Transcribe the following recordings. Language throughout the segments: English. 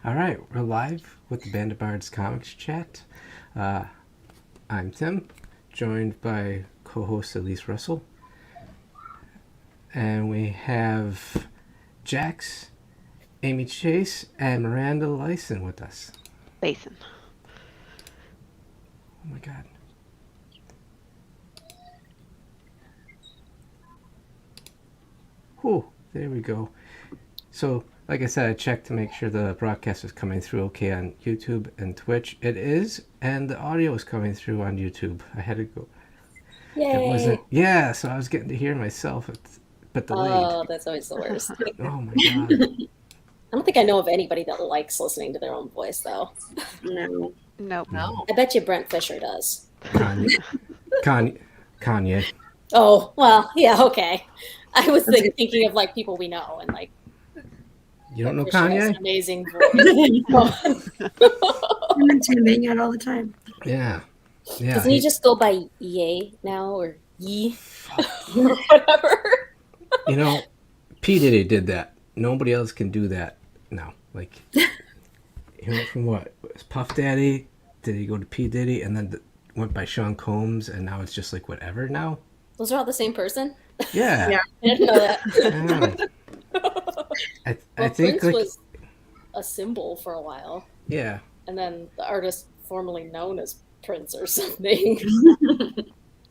All right, we're live with the Band of Bards Comics Chat. I'm Tim, joined by co-host Elyse Russell. And we have Jax, Amy Chase, and Miranda Lyson with us. Basin. Oh my god. Whew, there we go. So, like I said, I checked to make sure the broadcast is coming through okay on YouTube and Twitch. It is, and the audio is coming through on YouTube. I had to go. Yay! It wasn't. Yeah, so I was getting to hear myself, but delayed. Oh, that's always the worst. Oh my god. I don't think I know of anybody that likes listening to their own voice, though. No. Nope. No. I bet you Brent Fisher does. Kanye. Oh, well, yeah, okay. I was thinking of like people we know and like. You don't know Fisher has an Kanye? amazing voice. I'm in Tim hang out all the time. Yeah. Yeah. Doesn't he just go by Ye now or Ye or whatever? You know, P. Diddy did that. Nobody else can do that now. Like, he went from what? It was Puff Daddy? Did he go to P. Diddy? And then went by Sean Combs, and now it's just like whatever now? Those are all the same person? Yeah. Yeah. I didn't know that. I Well, think, Prince like, was a symbol for a while, yeah. and then the artist formerly known as Prince or something.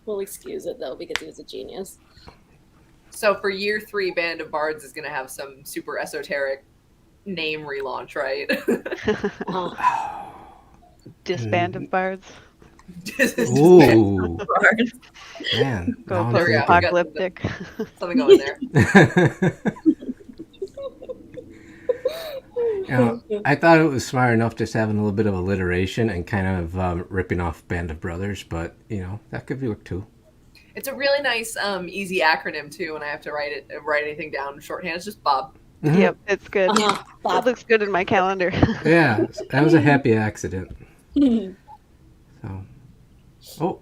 We'll excuse it though because he was a genius. So for year 3, Band of Bards is going to have some super esoteric name relaunch, right? Oh, Disband of bards. Ooh. Man. Go now I'm There we go. thinking. apocalyptic. Something going there. You know, I thought it was smart enough just having a little bit of alliteration and kind of ripping off Band of Brothers, but, you know, that could work too. It's a really nice, easy acronym too. When I have to write anything down shorthand, it's just Bob. Mhm. Yep, it's good. Uh-huh. It Bob. looks good in my calendar. Yeah, that was a happy accident. So, oh,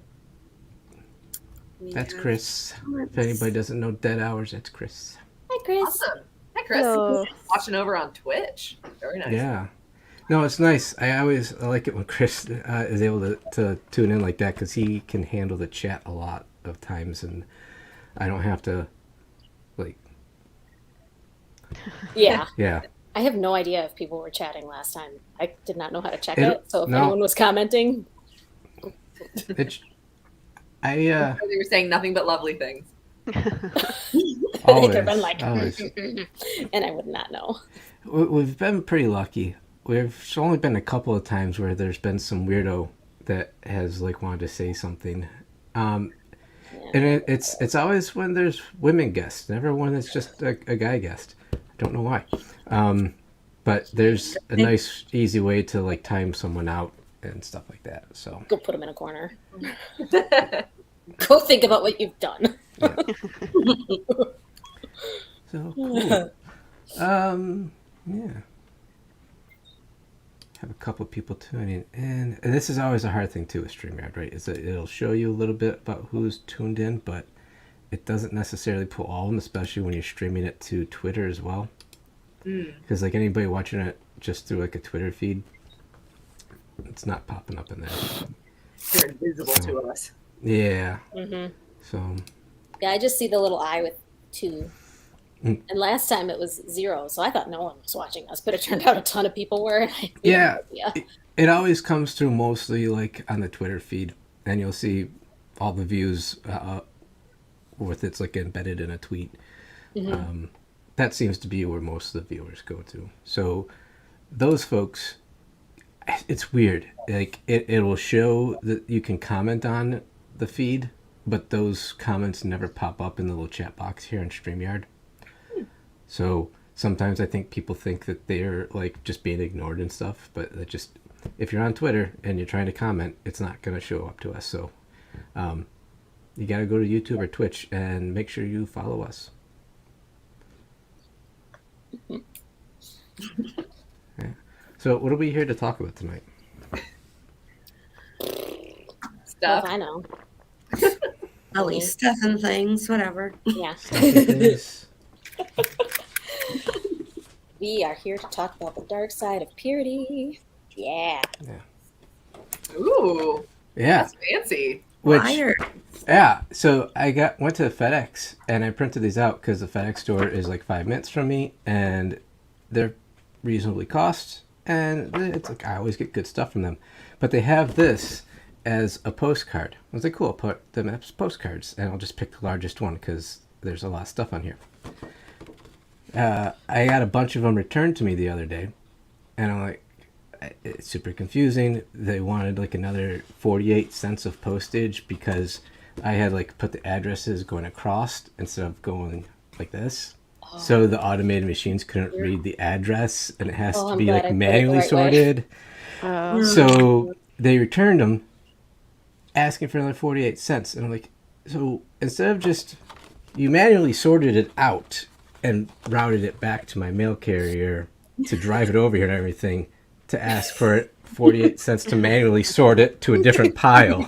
that's Chris. If anybody doesn't know Dead Hours, that's Chris. Hi, Chris. Awesome. Hi, Chris. Hello. Watching over on Twitch. Very nice. Yeah. No, it's nice. I like it when Chris is able to tune in like that because he can handle the chat a lot of times, and I don't have to, like, Yeah. yeah. I have no idea if people were chatting last time. I did not know how to check It- it. So if no. anyone was commenting, It's, I They were saying nothing but lovely things. always, they've been like, always. and I would not know. We've been pretty lucky. There's only been a couple of times where there's been some weirdo that has like wanted to say something, and it's always when there's women guests, never when it's just a guy guest. I don't know why, but there's a nice, easy way to like time someone out and stuff like that. So Go put them in a corner. Go think about what you've done. yeah. So cool. Yeah. Have a couple of people tuning in, and this is always a hard thing too with StreamYard, right? Is that it'll show you a little bit about who's tuned in, but it doesn't necessarily pull all of them, especially when you're streaming it to Twitter as well. Because like anybody watching it just through like a Twitter feed, it's not popping up in there. They're invisible to us. Yeah. Mm-hmm. So Yeah, I just see the little eye with 2. Mm. And last time it was 0, so I thought no one was watching us, but it turned out a ton of people were. yeah, Yeah. it always comes through mostly like on the Twitter feed, and you'll see all the views with it's like embedded in a tweet. Mm-hmm. That seems to be where most of the viewers go to. So those folks, it's weird. Like it will show that you can comment on the feed, but those comments never pop up in the little chat box here in StreamYard. So sometimes I think people think that they're like just being ignored and stuff, but it just, if you're on Twitter and you're trying to comment, it's not going to show up to us. So you got to go to YouTube or Twitch and make sure you follow us. Yeah. So what are we here to talk about tonight? Stuff. I know. At least stuff and things, whatever. Yeah. Stuff and things. We are here to talk about the dark side of purity. Yeah. Ooh, Yeah. that's fancy. Which, Liar. yeah. So I went to FedEx and I printed these out because the FedEx store is like 5 minutes from me, and they're reasonably cost, and it's like I always get good stuff from them. But they have this as a postcard. I was like, cool, I'll put them as postcards, and I'll just pick the largest one because there's a lot of stuff on here. I got a bunch of them returned to me the other day, and I'm like, it's super confusing. They wanted like another 48 cents of postage because I had like put the addresses going across instead of going like this. So the automated machines couldn't read the address, and it has to I'm be glad like I put it the manually right way. sorted. Oh. So they returned them, asking for another 48 cents. And I'm like, so instead of just, you manually sorted it out and routed it back to my mail carrier to drive it over here and everything, to ask for 48 cents to manually sort it to a different pile.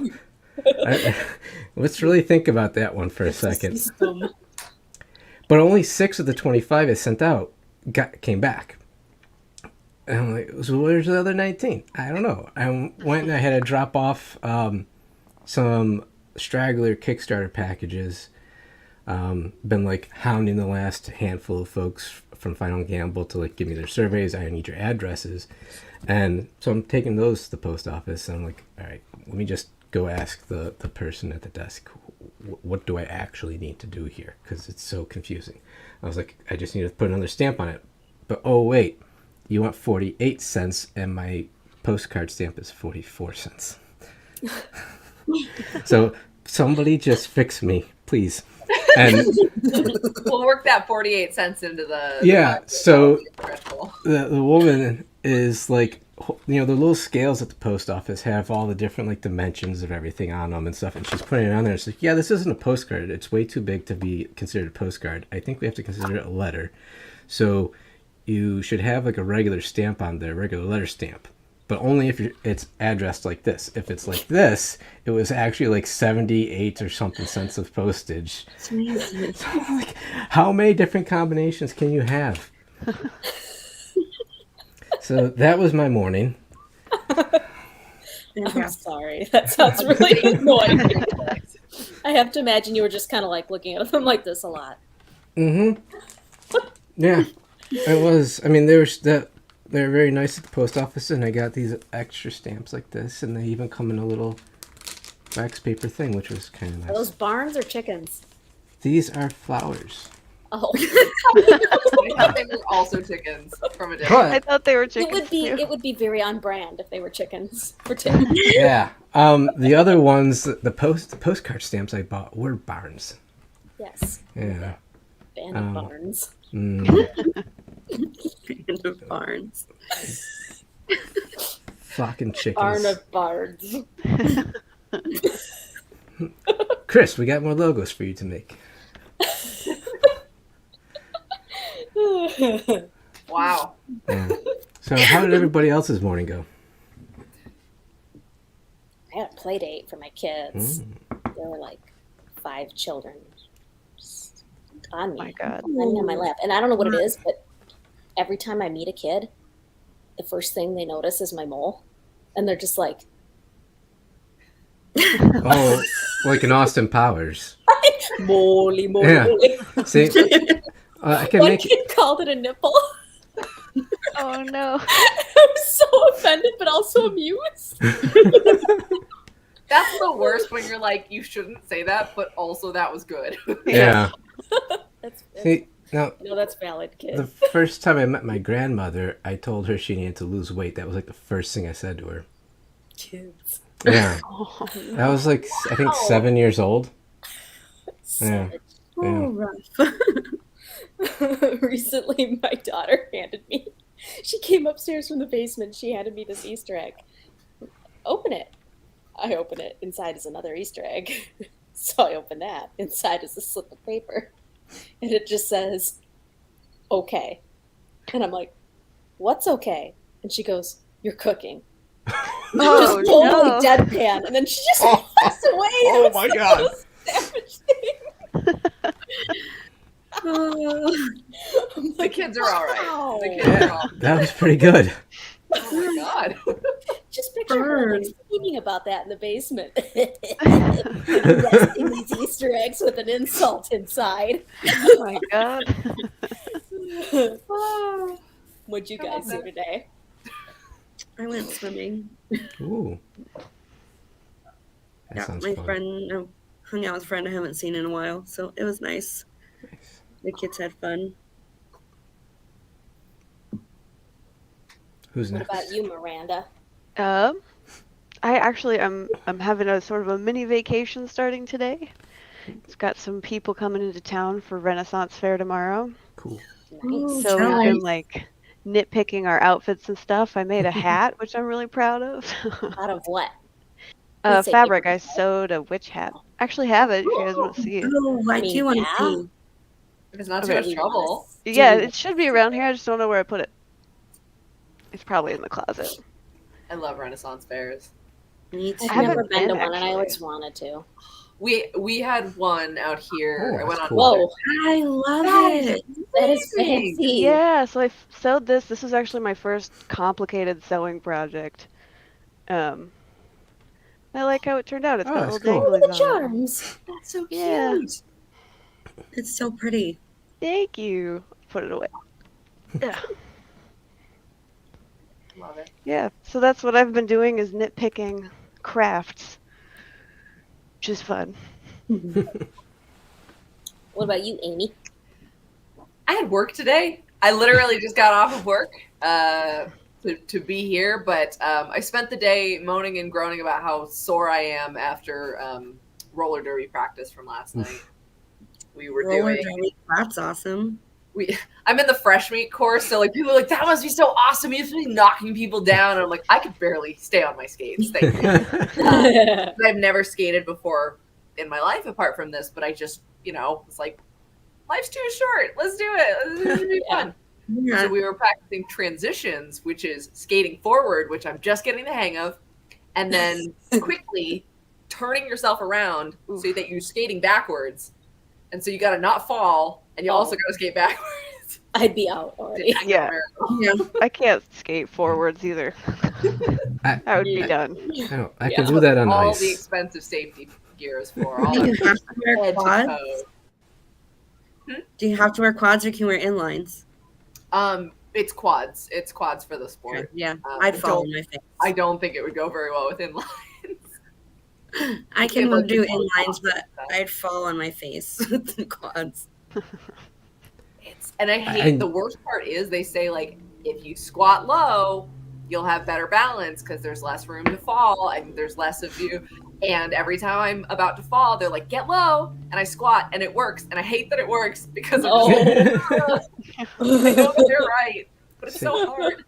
Let's really think about that one for a second. But only 6 of the 25 I sent out came back. And I'm like, so where's the other 19? I don't know. I went and I had to drop off some straggler Kickstarter packages. Been like hounding the last handful of folks from Final Gamble to like give me their surveys. I need your addresses. And so I'm taking those to the post office, and I'm like, all right, let me just go ask the person at the desk, what do I actually need to do here? Because it's so confusing. I was like, I just need to put another stamp on it. But oh wait, you want 48 cents and my postcard stamp is 44 cents. So somebody just fix me, please. And We'll work that 48 cents into the yeah, so threshold. the woman is like, you know, the little scales at the post office have all the different like dimensions of everything on them and stuff, and she's putting it on there. It's like, yeah, this isn't a postcard. It's way too big to be considered a postcard. I think we have to consider it a letter. So you should have like a regular stamp on there, regular letter stamp, but only if it's addressed like this. If it's like this, it was actually like 78 or something cents of postage. Jesus. So I'm like, how many different combinations can you have? So that was my morning. I'm sorry. That sounds really annoying. I have to imagine you were just kind of like looking at them like this a lot. Mm-hmm. Yeah, it was. I mean, they're very nice at the post office, and I got these extra stamps like this, and they even come in a little wax paper thing, which was kind of Are nice. those barns or chickens? These are flowers. Oh, I thought they were also chickens from a different. I thought they were it chickens. would be too. it would be very on brand if they were chickens for Tim. Yeah. The other ones, the postcard stamps I bought were barns. Yes, Yeah. band of barns. Mm, Band of Bards. flocking chickens. Barn of bards. Chris, we got more logos for you to make. Wow. Yeah. So how did everybody else's morning go? I had a play date for my kids. Mm. There were like 5 children just on me, Oh my God. lying on my lap. And I don't know what it is, but every time I meet a kid, the first thing they notice is my mole. And they're just like, Oh, like in Austin Powers. moly, moly, Yeah. moly. See, I can One make kid called it a nipple. Oh no. I was so offended, but also amused. That's the worst when you're like, you shouldn't say that, but also that was good. Yeah. That's See, now no, that's valid, kid. the first time I met my grandmother, I told her she needed to lose weight. That was like the first thing I said to her. Kids. Yeah. Oh, That was like, I think 7 years old. Yeah. Oh, rough. Recently, my daughter handed me. She came upstairs from the basement. She handed me this Easter egg. Open it. I open it. Inside is another Easter egg. So I open that. Inside is a slip of paper. And it just says, okay. And I'm like, what's okay? And she goes, you're cooking. Oh, Just totally no. deadpan. And then she just walks away. Oh, my God. Savage thing. Oh, I'm The like, kids are all right. wow. The kids are all That was pretty good. Oh my god. Just picture her Burn. explaining about that in the basement. Nesting these Easter eggs with an insult inside. Oh my god. What'd you guys do today? I went swimming. Ooh. That Yeah, sounds my fun. friend hung out with a friend I haven't seen in a while, so it was nice. Nice. The kids had fun. Who's What next? about you, Miranda? I actually I'm having a sort of a mini vacation starting today. It's got some people coming into town for Renaissance Fair tomorrow. Cool. Ooh, Nice. So we've nice. been like nitpicking our outfits and stuff. I made a hat, which I'm really proud of. Out of what? Please say Fabric. paper. I sewed a witch hat. Actually have it if you guys want to see it. Oh, I do want to yeah. see. If it's not too Okay. much trouble. Yeah, it should be around here. I just don't know where I put it. It's probably in the closet. I love Renaissance fairs. Me too. I've I haven't never been to been, one, and I actually. always wanted to. We had one out here. Oh, I went that's on. cool. Whoa, I love it. that is Amazing. fancy. Yeah, so I sewed this. This is actually my first complicated sewing project. I like how it turned out. It's Oh, got that's little cool. Oh, danglies the on it. charms. That's so cute. Yeah. It's so pretty. Thank you. Put it away. Yeah. Love it. Yeah, so that's what I've been doing is nitpicking crafts, which is fun. What about you, Amy? I had work today. I literally just got off of work to be here, but I spent the day moaning and groaning about how sore I am after roller derby practice from last night. We were Roller doing. derby. That's awesome. I'm in the fresh meat course, so like people are like, that must be so awesome. You have to be knocking people down. And I'm like, I could barely stay on my skates. Thank you. I've never skated before in my life apart from this, but I just, it's like, life's too short. Let's do it. It's gonna be fun. Yeah. So we were practicing transitions, which is skating forward, which I'm just getting the hang of, and then quickly turning yourself around so that you're skating backwards. And so you got to not fall, and you also got to skate backwards. I'd be out already. Yeah, Yeah. I can't skate forwards either. I would be done. I can do that on all ice. the expensive safety gear is for. All Do you the have to wear head to quads? toe. Do you have to wear quads or can you wear inlines? It's quads. It's quads for the sport. Yeah, I I'd fall don't- on my face. I don't think it would go very well with inlines. I Yeah, can but do it's all inlines, quads, but so. I'd fall on my face with the quads. And I hate the worst part is they say like if you squat low, you'll have better balance because there's less room to fall and there's less of you. And every time I'm about to fall, they're like, get low, and I squat and it works. And I hate that it works because I'm just I know that they're right, but it's so hard.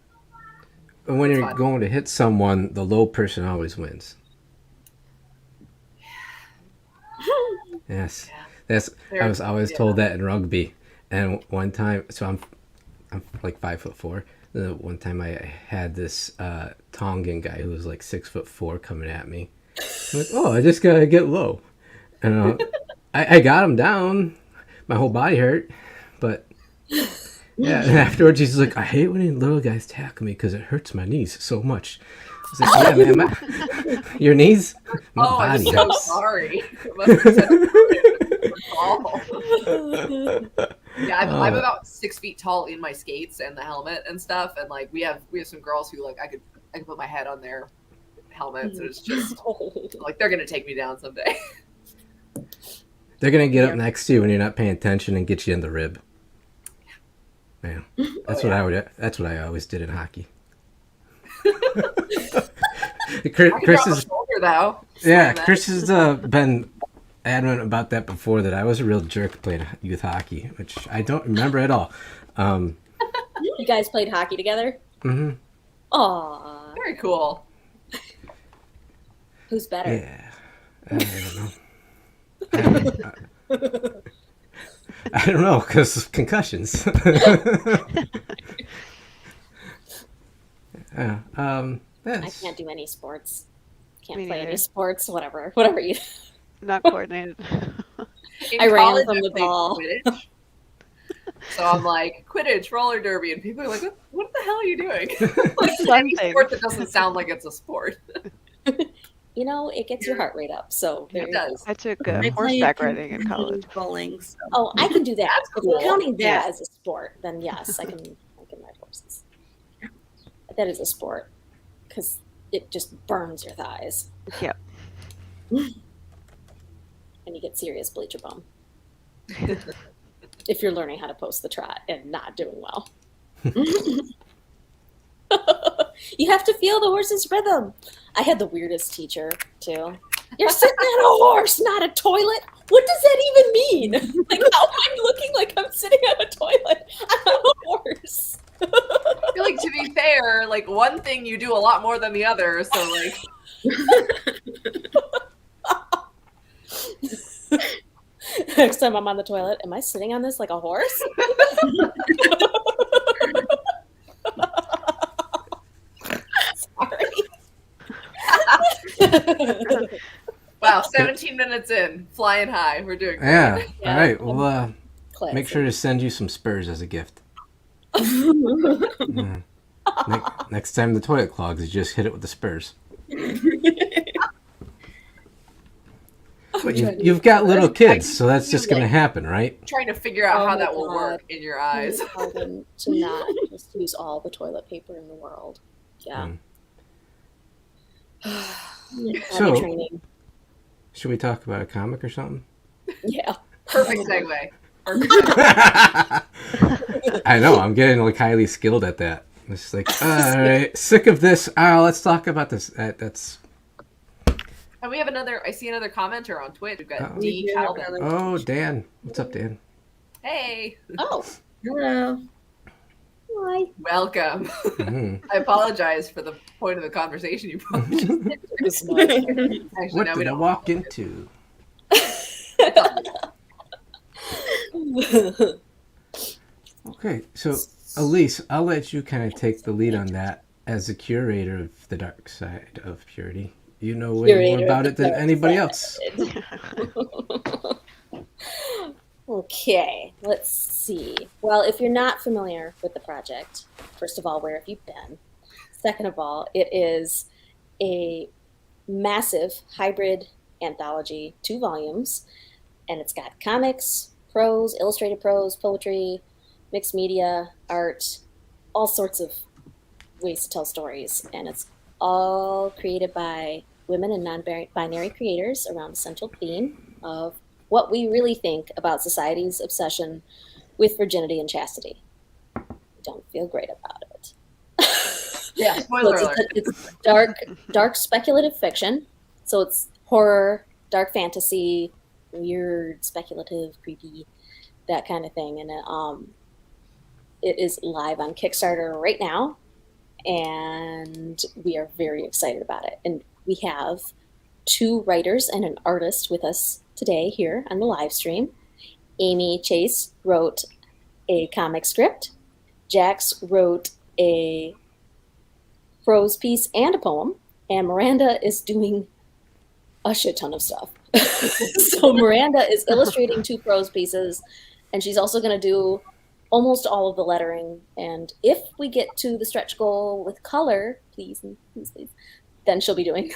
When It's you're fun. going to hit someone, the low person always wins. Yes, that's. I was always told that in rugby. And one time, so I'm like 5'4". One time I had this Tongan guy who was like 6'4" coming at me. I'm like, oh, I just gotta get low, and I got him down. My whole body hurt, but yeah. And afterwards, he's like, I hate when little guys tackle me because it hurts my knees so much. I was like, yeah, man, your knees, my Oh, I'm body so hurts. sorry. It must be such a awful. Yeah, I'm about 6 feet tall in my skates and the helmet and stuff, and like we have some girls who like I could put my head on their helmets, and it's just like they're gonna take me down someday. They're gonna get up next to you when you're not paying attention and get you in the rib. Yeah, that's That's what I always did in hockey. I can drop Chris my is shoulder though. yeah. Slam Chris has been adamant about that before, that I was a real jerk playing youth hockey, which I don't remember at all. You guys played hockey together? Mm-hmm. Aw. Very cool. Who's better? Yeah, I don't know. I don't know because concussions. Yeah. I Yes. can't do any sports. Can't Me play any neither. sports. Whatever you. Not coordinated. In I ran college, from I the played ball. Quidditch. So I'm like, Quidditch, roller derby, and people are like, what the hell are you doing? Like any Something. sport that doesn't sound like it's a sport. You know, it gets your heart rate up. So there It you go. does. I took Mhm. I horseback played riding in college. bowling. So. Oh, I can do that. That's If we're cool. counting that Yeah. as a sport, then yes, I can ride horses. That is a sport because it just burns your thighs. Yep. And you get serious bleacher bum if you're learning how to post the trot and not doing well. You have to feel the horse's rhythm. I had the weirdest teacher too. You're sitting on a horse, not a toilet. What does that even mean? Like, how am I looking like I'm sitting on a toilet? I'm on a horse. I feel like, to be fair, like one thing you do a lot more than the other. So like, Next time I'm on the toilet, am I sitting on this like a horse? Sorry. wow, 17 minutes in, flying high. We're doing great. Yeah. Yeah. All right. Well, Classic. make sure to send you some spurs as a gift. Yeah. Next time the toilet clogs, you just hit it with the spurs. But you've got little kids, so that's just going to happen, right? Trying to figure out Oh how my that will God. work in your eyes. Tell them to not just use all the toilet paper in the world. Yeah. So- Potty training. Should we talk about a comic or something? Yeah. Perfect segue. Perfect. I know, I'm getting like highly skilled at that. It's like, all right, sick of this. Let's talk about this. That's And we have I see another commenter on Twitch. We've got Oh. D. We do have Calvin. another- oh, Dan. What's up, Dan? Hey, Oh. Hello. Why? welcome. Mhm. I apologize for the point of the conversation you brought. Actually, What no, we did I don't. walk into? Okay, so Elyse, I'll let you kind of take the lead on that as the curator of the dark side of purity. You know way more Curator about of it the than dark anybody side. else. Okay, let's see. Well, if you're not familiar with the project, first of all, where have you been? Second of all, it is a massive hybrid anthology, 2 volumes, and it's got comics, prose, illustrated prose, poetry, mixed media, art, all sorts of ways to tell stories, and it's all created by women and non-binary creators around the central theme of what we really think about society's obsession with virginity and chastity. Don't feel great about it. Yeah, spoiler alert. It's dark speculative fiction. So it's horror, dark fantasy, weird, speculative, creepy, that kind of thing. And it is live on Kickstarter right now, and we are very excited about it. And we have 2 writers and an artist with us today here on the live stream. Amy Chase wrote a comic script. Jax wrote a prose piece and a poem. And Miranda is doing a shit ton of stuff. So Miranda is illustrating 2 prose pieces, and she's also going to do almost all of the lettering. And if we get to the stretch goal with color, please, then she'll be doing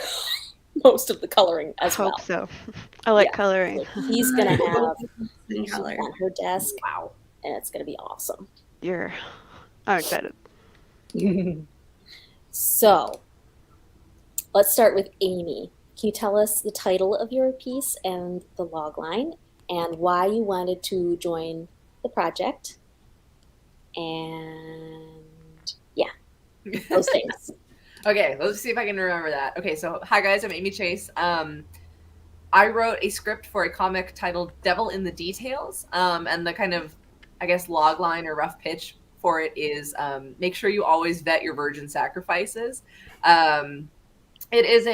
most of the coloring I as well. hope so. I like Yeah. coloring. So he's going to have In color. on her desk, Wow. and it's going to be awesome. I'm excited. So let's start with Amy. Can you tell us the title of your piece and the log line and why you wanted to join the project? And yeah, those things. Okay, let's see if I can remember that. Okay, so hi guys, I'm Amy Chase. I wrote a script for a comic titled Devil in the Details. And the kind of, I guess, log line or rough pitch for it is make sure you always vet your virgin sacrifices. It is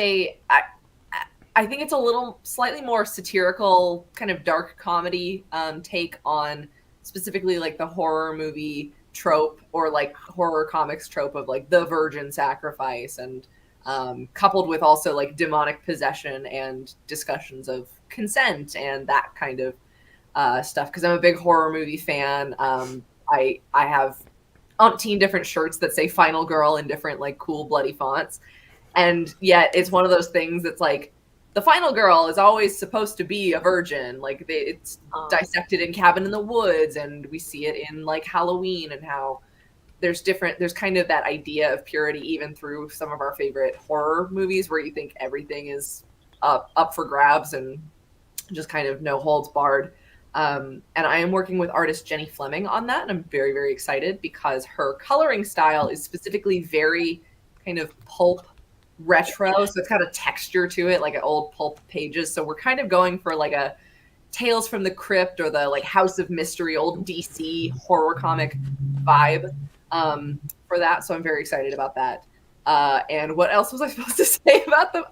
I think it's a little slightly more satirical, kind of dark comedy take on specifically like the horror movie trope or like horror comics trope of like the virgin sacrifice, and coupled with also like demonic possession and discussions of consent and that kind of stuff because I'm a big horror movie fan. I have umpteen different shirts that say Final Girl in different like cool bloody fonts. And yet it's one of those things that's like the final girl is always supposed to be a virgin. Like it's dissected in Cabin in the Woods, and we see it in like Halloween, and how there's kind of that idea of purity even through some of our favorite horror movies where you think everything is up for grabs and just kind of no holds barred. And I am working with artist Jenny Fleming on that, and I'm very, very excited because her coloring style is specifically very kind of pulp retro, so it's got a texture to it like old pulp pages. So we're kind of going for like a Tales from the Crypt or the like House of Mystery, old DC horror comic vibe for that. So I'm very excited about that. And what else was I supposed to say about them?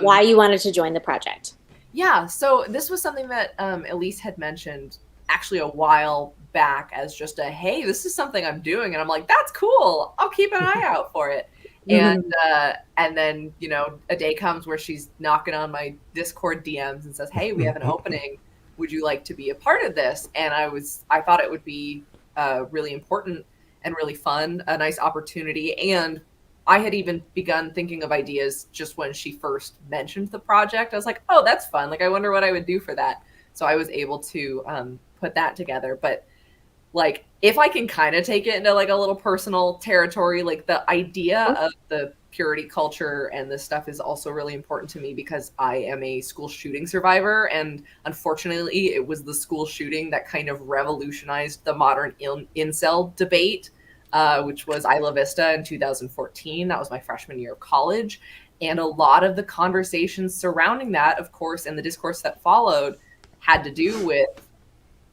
Why you wanted to join the project? Yeah, so this was something that Elyse had mentioned actually a while back as just a, hey, this is something I'm doing. And I'm like, that's cool. I'll keep an eye out for it. And then, you know, a day comes where she's knocking on my Discord DMs and says, hey, we have an opening. Would you like to be a part of this? And I thought it would be really important and really fun, a nice opportunity. And I had even begun thinking of ideas just when she first mentioned the project. I was like, oh, that's fun. Like, I wonder what I would do for that. So I was able to put that together. But like, if I can kind of take it into like a little personal territory, like the idea of the purity culture and this stuff is also really important to me because I am a school shooting survivor. And unfortunately, it was the school shooting that kind of revolutionized the modern incel debate, which was Isla Vista in 2014. That was my freshman year of college. And a lot of the conversations surrounding that, of course, and the discourse that followed had to do with,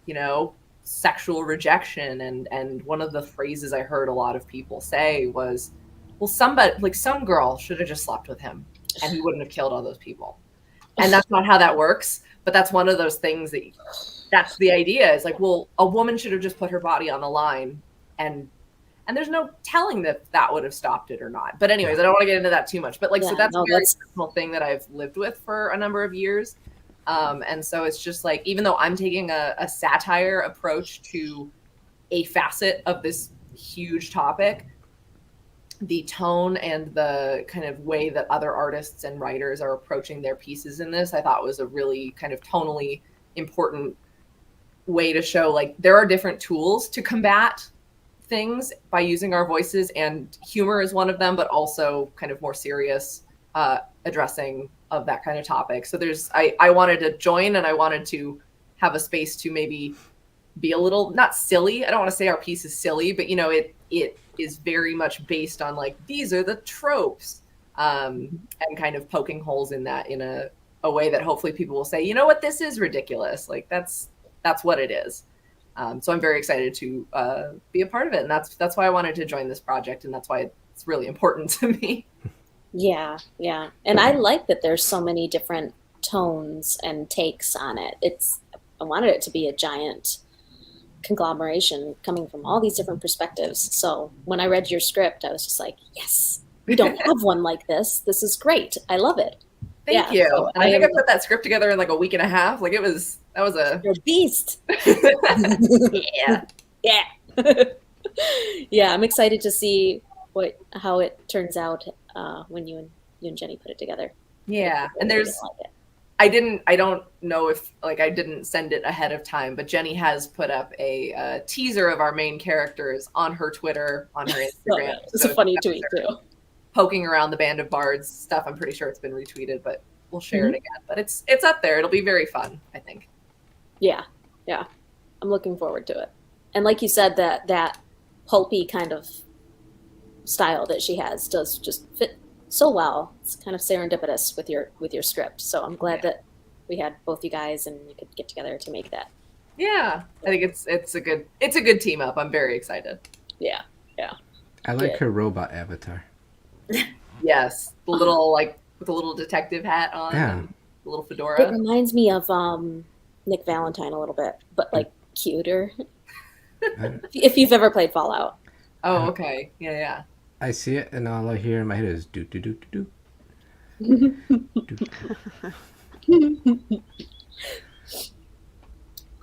you know, sexual rejection. And one of the phrases I heard a lot of people say was, well, somebody, like some girl should have just slept with him and he wouldn't have killed all those people. And that's not how that works. But that's one of those things that's the idea is like, well, a woman should have just put her body on the line, and there's no telling that would have stopped it or not. But anyways, I don't want to get into that too much. But like, so that's a very personal thing that I've lived with for a number of years. And so it's just like, even though I'm taking a satire approach to a facet of this huge topic, the tone and the kind of way that other artists and writers are approaching their pieces in this, I thought was a really kind of tonally important way to show like there are different tools to combat things by using our voices, and humor is one of them, but also kind of more serious addressing of that kind of topic. So I wanted to join, and I wanted to have a space to maybe be a little, not silly. I don't want to say our piece is silly, but you know, it is very much based on like, these are the tropes, and kind of poking holes in that in a way that hopefully people will say, you know what, this is ridiculous. Like that's what it is. So I'm very excited to be a part of it. And that's why I wanted to join this project. And that's why it's really important to me. Yeah. Yeah. And I like that there's so many different tones and takes on it. I wanted it to be a giant conglomeration coming from all these different perspectives. So when I read your script, I was just like, yes, we don't have one like this. This is great. I love it. Thank you. So and I think I put that script together in like a week and a half. Like that was You're a beast. Yeah. Yeah. Yeah. I'm excited to see how it turns out when you and Jenny put it together. Yeah. And I don't know if like I didn't send it ahead of time, but Jenny has put up a teaser of our main characters on her Twitter, on her Instagram. It's a funny tweet too. Poking around the Band of Bards stuff. I'm pretty sure it's been retweeted, but we'll share it again. But it's up there. It'll be very fun, I think. Yeah. Yeah. I'm looking forward to it. And like you said, that pulpy kind of style that she has does just fit so well. It's kind of serendipitous with your script. So I'm glad that we had both you guys and we could get together to make that. Yeah. I think it's a good team up. I'm very excited. Yeah. Yeah. I like her robot avatar. Yes. The little like with a little detective hat on. Yeah. And the little fedora. It reminds me of Nick Valentine a little bit, but like cuter. If you've ever played Fallout. Oh, okay. Yeah. I see it, and all I hear in my head is do do do do do.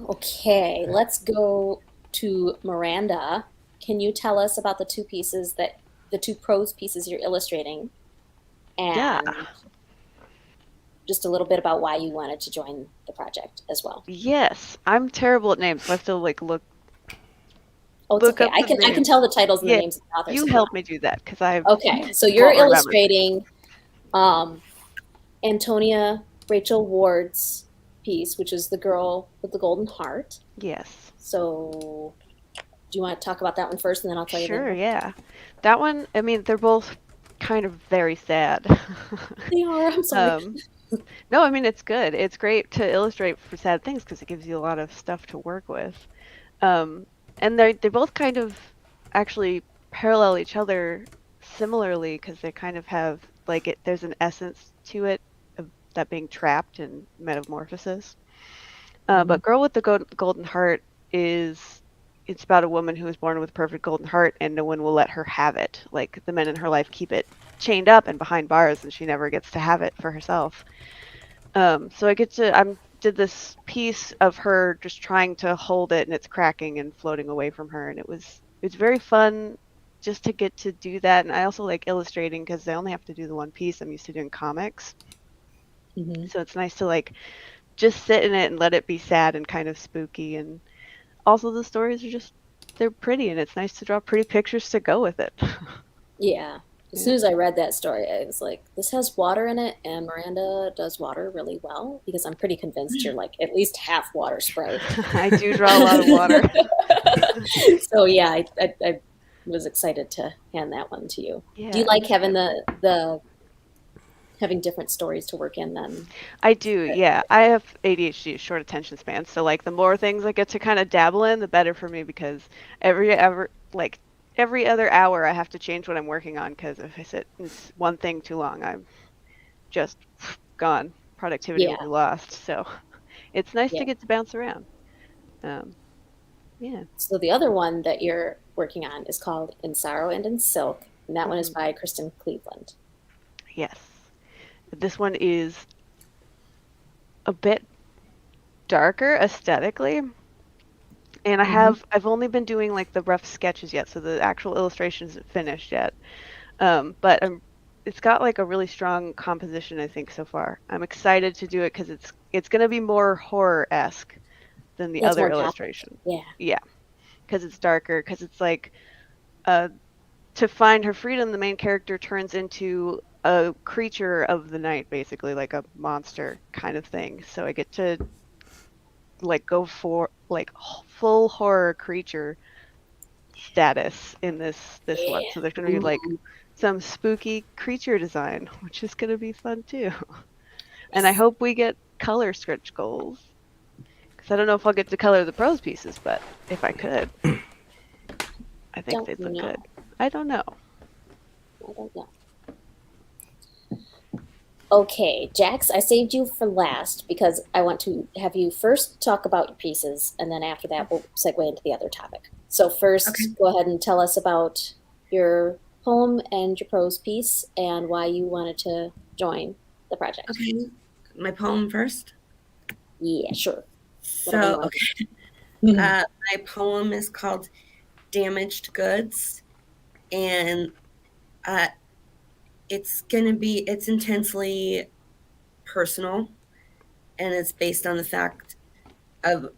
Okay, let's go to Miranda. Can you tell us about the two prose pieces you're illustrating, Yeah. and just a little bit about why you wanted to join the project as well? Yes. I'm terrible at names, so I have to like Oh, it's look okay. up I the can names. tell the titles and the Yeah, names of the authors you if you help want. me do that because I Okay, so you're won't remember. illustrating um, Antonia Rachel Ward's piece, which is the girl with the golden heart. Yes. So, do you want to talk about that one first, and then I'll tell you the other Sure, one? yeah. That one, I mean, they're both kind of very sad. They are. I'm sorry. um, no, I mean, it's good. It's great to illustrate for sad things because it gives you a lot of stuff to work with. Um, and they both kind of actually parallel each other similarly because they kind of have like there's an essence to it of that being trapped in metamorphosis. But Girl with the Golden Heart is it's about a woman who was born with a perfect golden heart and no one will let her have it. Like the men in her life keep it chained up and behind bars and she never gets to have it for herself. So I did this piece of her just trying to hold it and it's cracking and floating away from her and it's very fun just to get to do that. And I also like illustrating because I only have to do the one piece. I'm used to doing comics. Mm-hmm. So it's nice to like just sit in it and let it be sad and kind of spooky. And also the stories are just they're pretty and it's nice to draw pretty pictures to go with it. Yeah. As soon as I read that story, I was like, this has water in it, and Miranda does water really well because I'm pretty convinced you're like at least half water spray. I do draw a lot of water. So yeah, I was excited to hand that one to you. Yeah. Do you like having the having different stories to work in then? I do, yeah. I have ADHD, short attention span, so like the more things I get to kind of dabble in, the better for me because every other hour I have to change what I'm working on because if I sit in one thing too long, I'm just gone. Productivity will Yeah, be lost. So it's nice yeah. to get to bounce around. Um, yeah. So the other one that you're working on is called In Sorrow and in Silk, and that one is Mhm. by Kristen Cleveland. Yes. This one is a bit darker aesthetically. And I've only been doing like the rough sketches yet, so the actual illustration isn't finished yet. But it's got like a really strong composition, I think, so far. I'm excited to do it because it's gonna be more horror-esque than the That's other more gothic. illustration. Yeah. Yeah, because it's darker, because it's like uh, to find her freedom, the main character turns into a creature of the night, basically, like a monster kind of thing. So I get to like go for like full horror creature status in this one. Yeah. So there's gonna be like some spooky creature design, which is gonna be fun too. And I Yes. hope we get color stretch goals. Because I don't know if I'll get to color the prose pieces, but if I could, I think Don't they'd look know. good. I don't know. I don't know. Okay, Jax, I saved you for last because I want to have you first talk about your pieces, and then after that, we'll segue into the other topic. So, first, Okay. go ahead and tell us about your poem and your prose piece and why you wanted to join the project. Okay. My poem first. Yeah, sure. Whatever you So, want. okay. My poem is called Damaged Goods, and it's intensely personal, and it's based on the fact of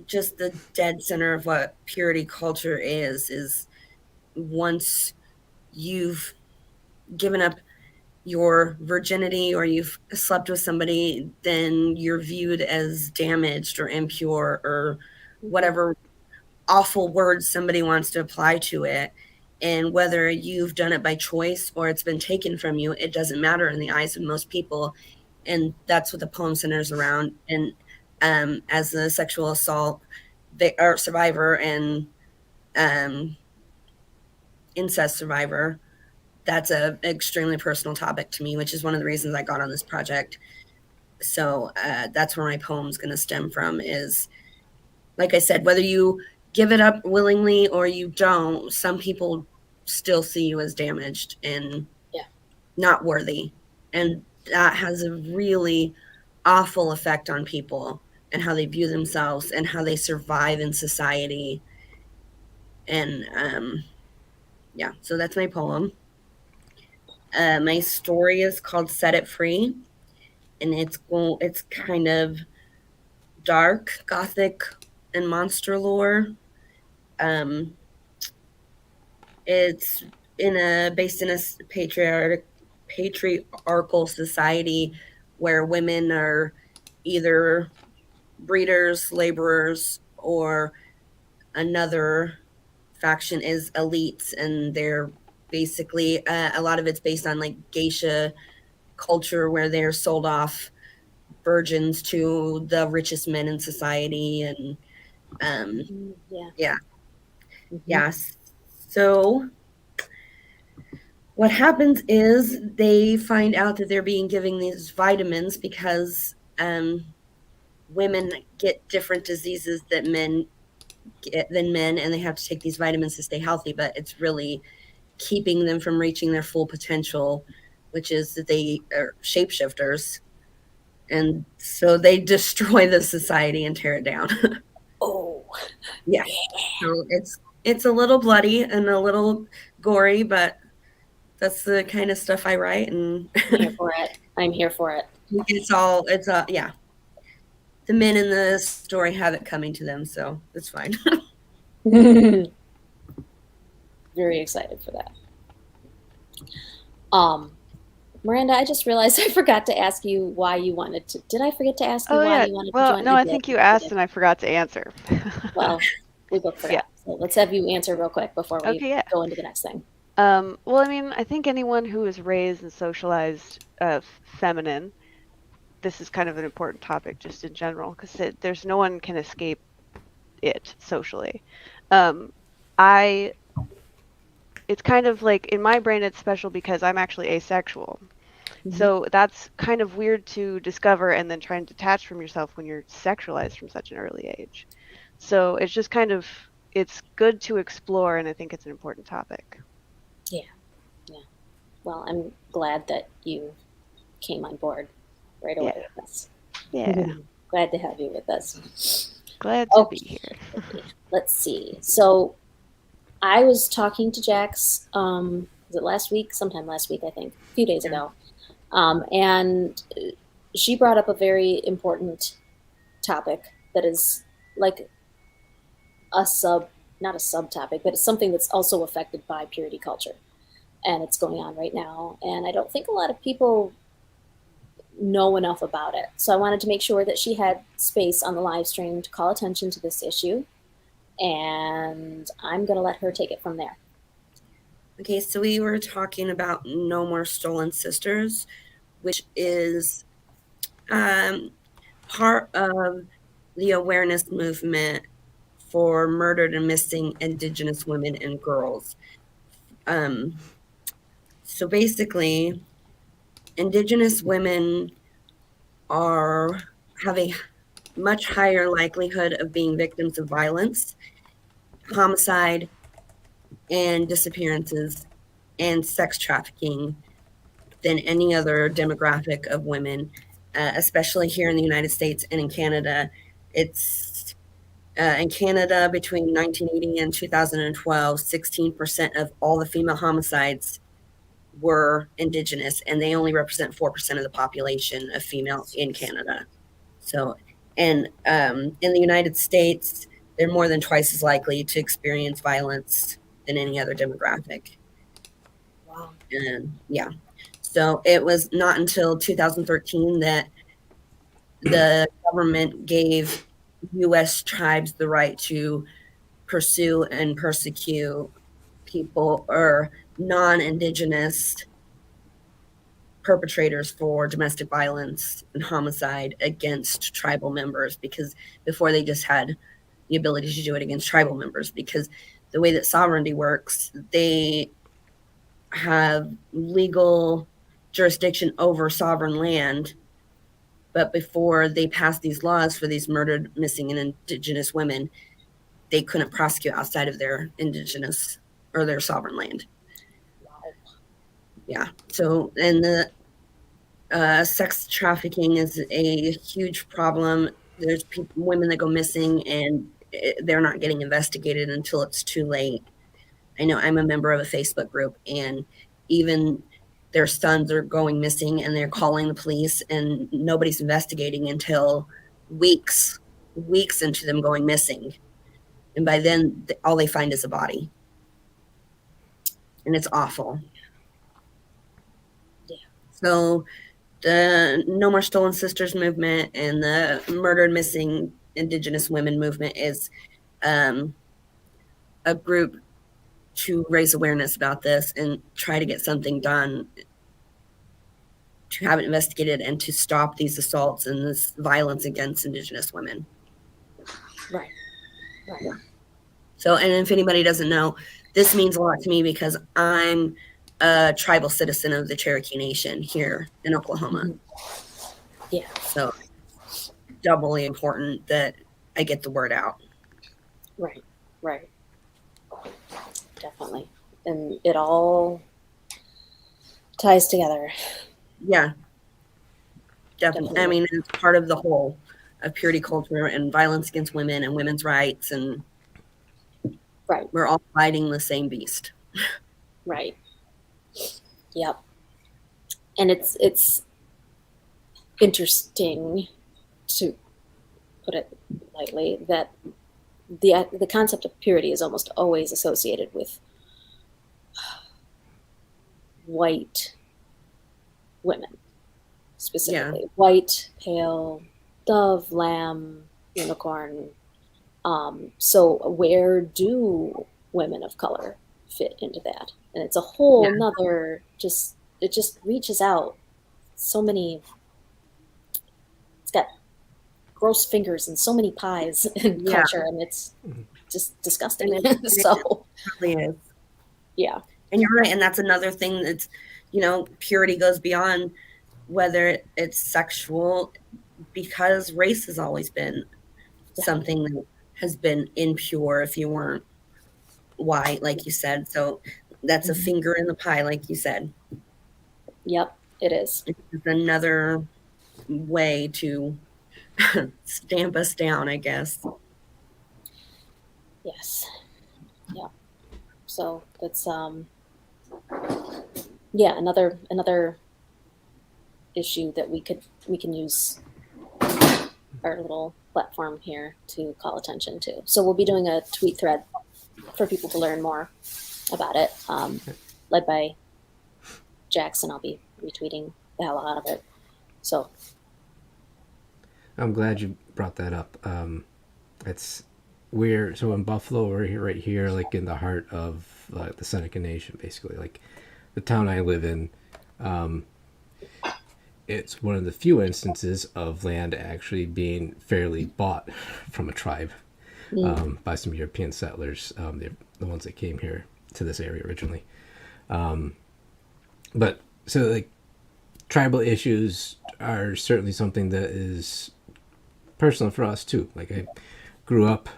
just the dead center of what purity culture is once you've given up your virginity or you've slept with somebody, then you're viewed as damaged or impure or whatever awful words somebody wants to apply to it. And whether you've done it by choice or it's been taken from you, it doesn't matter in the eyes of most people. And that's what the poem centers around. And as a sexual assault survivor and um, incest survivor, that's a extremely personal topic to me, which is one of the reasons I got on this project. So that's where my poem's going to stem from is, like I said, whether you give it up willingly or you don't, some people still see you as damaged and not worthy. And that has a really awful effect on people. and how they view themselves and how they survive in society. And yeah, so that's my poem. My story is called Set It Free, and it's kind of dark, gothic, and monster lore. Um, it's based in a patriarchal society where women are either breeders, laborers, or another faction is elites, and they're basically a lot of it's based on like geisha culture where they're sold off virgins to the richest men in society. And Yeah. yeah. Mhm. Yes. So what happens is they find out that they're being given these vitamins because women get different diseases that men get than men, and they have to take these vitamins to stay healthy, but it's really keeping them from reaching their full potential, which is that they are shapeshifters. And so they destroy the society and tear it down. Oh, Yeah. So it's a little bloody and a little gory, but that's the kind of stuff I write, and I'm here for it. I'm here for it. it's yeah. The men in the story have it coming to them, so it's fine. Very excited for that. Miranda, I just realized I forgot to ask you why you wanted to. Did I forget to ask you Oh why yeah. you wanted to Well, join? no, I I did. think you asked and I forgot to answer. Well, we both forgot. Yeah. So let's have you answer real quick before we Okay, yeah. go into the next thing. Well, I mean, I think anyone who is raised and socialized feminine, this is kind of an important topic just in general, because there's no one can escape it socially. It's kind of like in my brain it's special because I'm actually asexual. So that's kind of weird to discover and then try and detach from yourself when you're sexualized from such an early age. So it's just kind of, it's good to explore, and I think it's an important topic. Yeah. Well, I'm glad that you came on board right away with us. Yeah. Glad to have you with us. Glad to be here. Let's see. So I was talking to Jax, was it last week? Sometime last week, I think, a few days ago. And she brought up a very important topic that is like not a subtopic, but it's something that's also affected by purity culture. And it's going on right now. And I don't think a lot of people know enough about it. So I wanted to make sure that she had space on the live stream to call attention to this issue. And I'm going to let her take it from there. Okay, so we were talking about No More Stolen Sisters, which is part of the awareness movement for murdered and missing Indigenous women and girls. So basically, Indigenous women have a much higher likelihood of being victims of violence, homicide, and disappearances, and sex trafficking than any other demographic of women, especially here in the United States and in Canada. It's in Canada between 1980 and 2012, 16% of all the female homicides were Indigenous, and they only represent 4% of the population of female in Canada. So, and in the United States, they're more than twice as likely to experience violence than any other demographic. Wow. And yeah, so it was not until 2013 that the government gave U.S. tribes the right to pursue and persecute people or non-Indigenous perpetrators for domestic violence and homicide against tribal members, because before they just had the ability to do it against tribal members, because the way that sovereignty works, they have legal jurisdiction over sovereign land. But before they passed these laws for these murdered, missing, and Indigenous women, they couldn't prosecute outside of their Indigenous or their sovereign land. Yeah. So, and the sex trafficking is a huge problem there's women that go missing and they're not getting investigated until it's too late. I know I'm a member of a Facebook group, and even their sons are going missing and they're calling the police, and nobody's investigating until weeks into them going missing. And by then, all they find is a body. And it's awful. Yeah. So the No More Stolen Sisters movement and the Murdered Missing Indigenous Women movement is a group to raise awareness about this and try to get something done to have it investigated and to stop these assaults and this violence against Indigenous women. Right. So, and if anybody doesn't know, this means a lot to me because I'm a tribal citizen of the Cherokee Nation here in Oklahoma. Yeah. So doubly important that I get the word out. Right. Definitely. And it all ties together. Yeah. Definitely. I mean, it's part of the whole of purity culture and violence against women and women's rights, and Right. we're all fighting the same beast. Right. Yep. And it's interesting, to put it lightly, that the concept of purity is almost always associated with white women, specifically. Yeah. White, pale, dove, lamb, unicorn. So where do women of color fit into that? And it's a whole nother, it just reaches out so many, it's got gross fingers and so many pies in culture, and it's just disgusting. So It really is. yeah. And you're right. And that's another thing that's, purity goes beyond whether it's sexual, because race has always been something that has been impure if you weren't white, like you said. So that's a finger in the pie, like you said. Yep, it is. It's another way to stamp us down, I guess. Yes. Yeah. So that's another issue that we can use our little platform here to call attention to. So we'll be doing a tweet thread for people to learn more about it, led by Jackson. I'll be retweeting the hell out of it. So I'm glad you brought that up. So in Buffalo, we're here, right here, like in the heart of the Seneca Nation, basically, like the town I live in. It's one of the few instances of land actually being fairly bought from a tribe by some European settlers, the ones that came here to this area originally. But so like tribal issues are certainly something that is personal for us too. Like I grew up,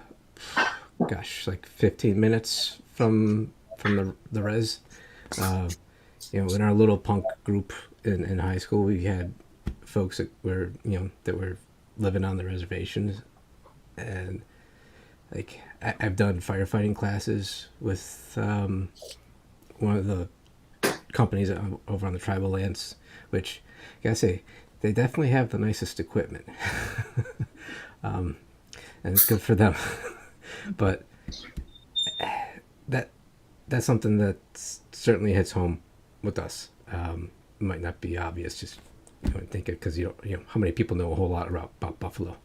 like 15 minutes from the res. In our little punk group in high school, we had folks that were living on the reservations, and like I've done firefighting classes with one of the companies over on the tribal lands, which I gotta say, they definitely have the nicest equipment. And it's good for them. But that's something that certainly hits home with us. It might not be obvious, just think it because how many people know a whole lot about Buffalo,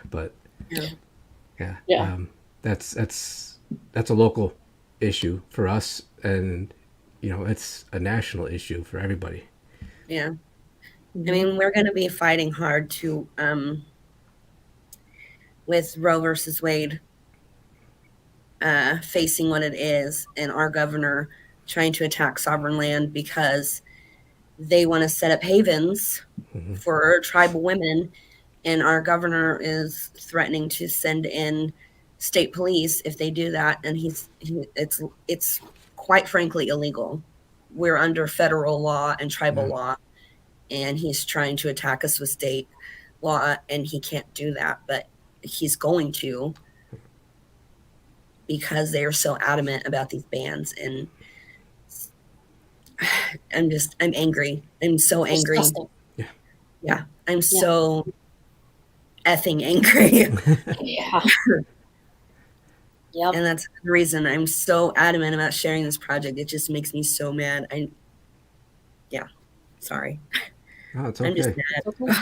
but that's a local issue for us, and it's a national issue for everybody. Yeah. I mean, we're going to be fighting hard to with Roe versus Wade facing what it is, and our governor trying to attack sovereign land because they want to set up havens for tribal women, and our governor is threatening to send in state police if they do that, and it's quite frankly illegal. We're under federal law and tribal law, and he's trying to attack us with state law and he can't do that, but he's going to, because they are so adamant about these bans. And I'm angry. I'm so angry. Disgusting. Yeah, I'm so effing angry. Yeah. Yep. And that's the reason I'm so adamant about sharing this project. It just makes me so mad. Sorry. Oh, it's I'm just okay. mad. It's okay.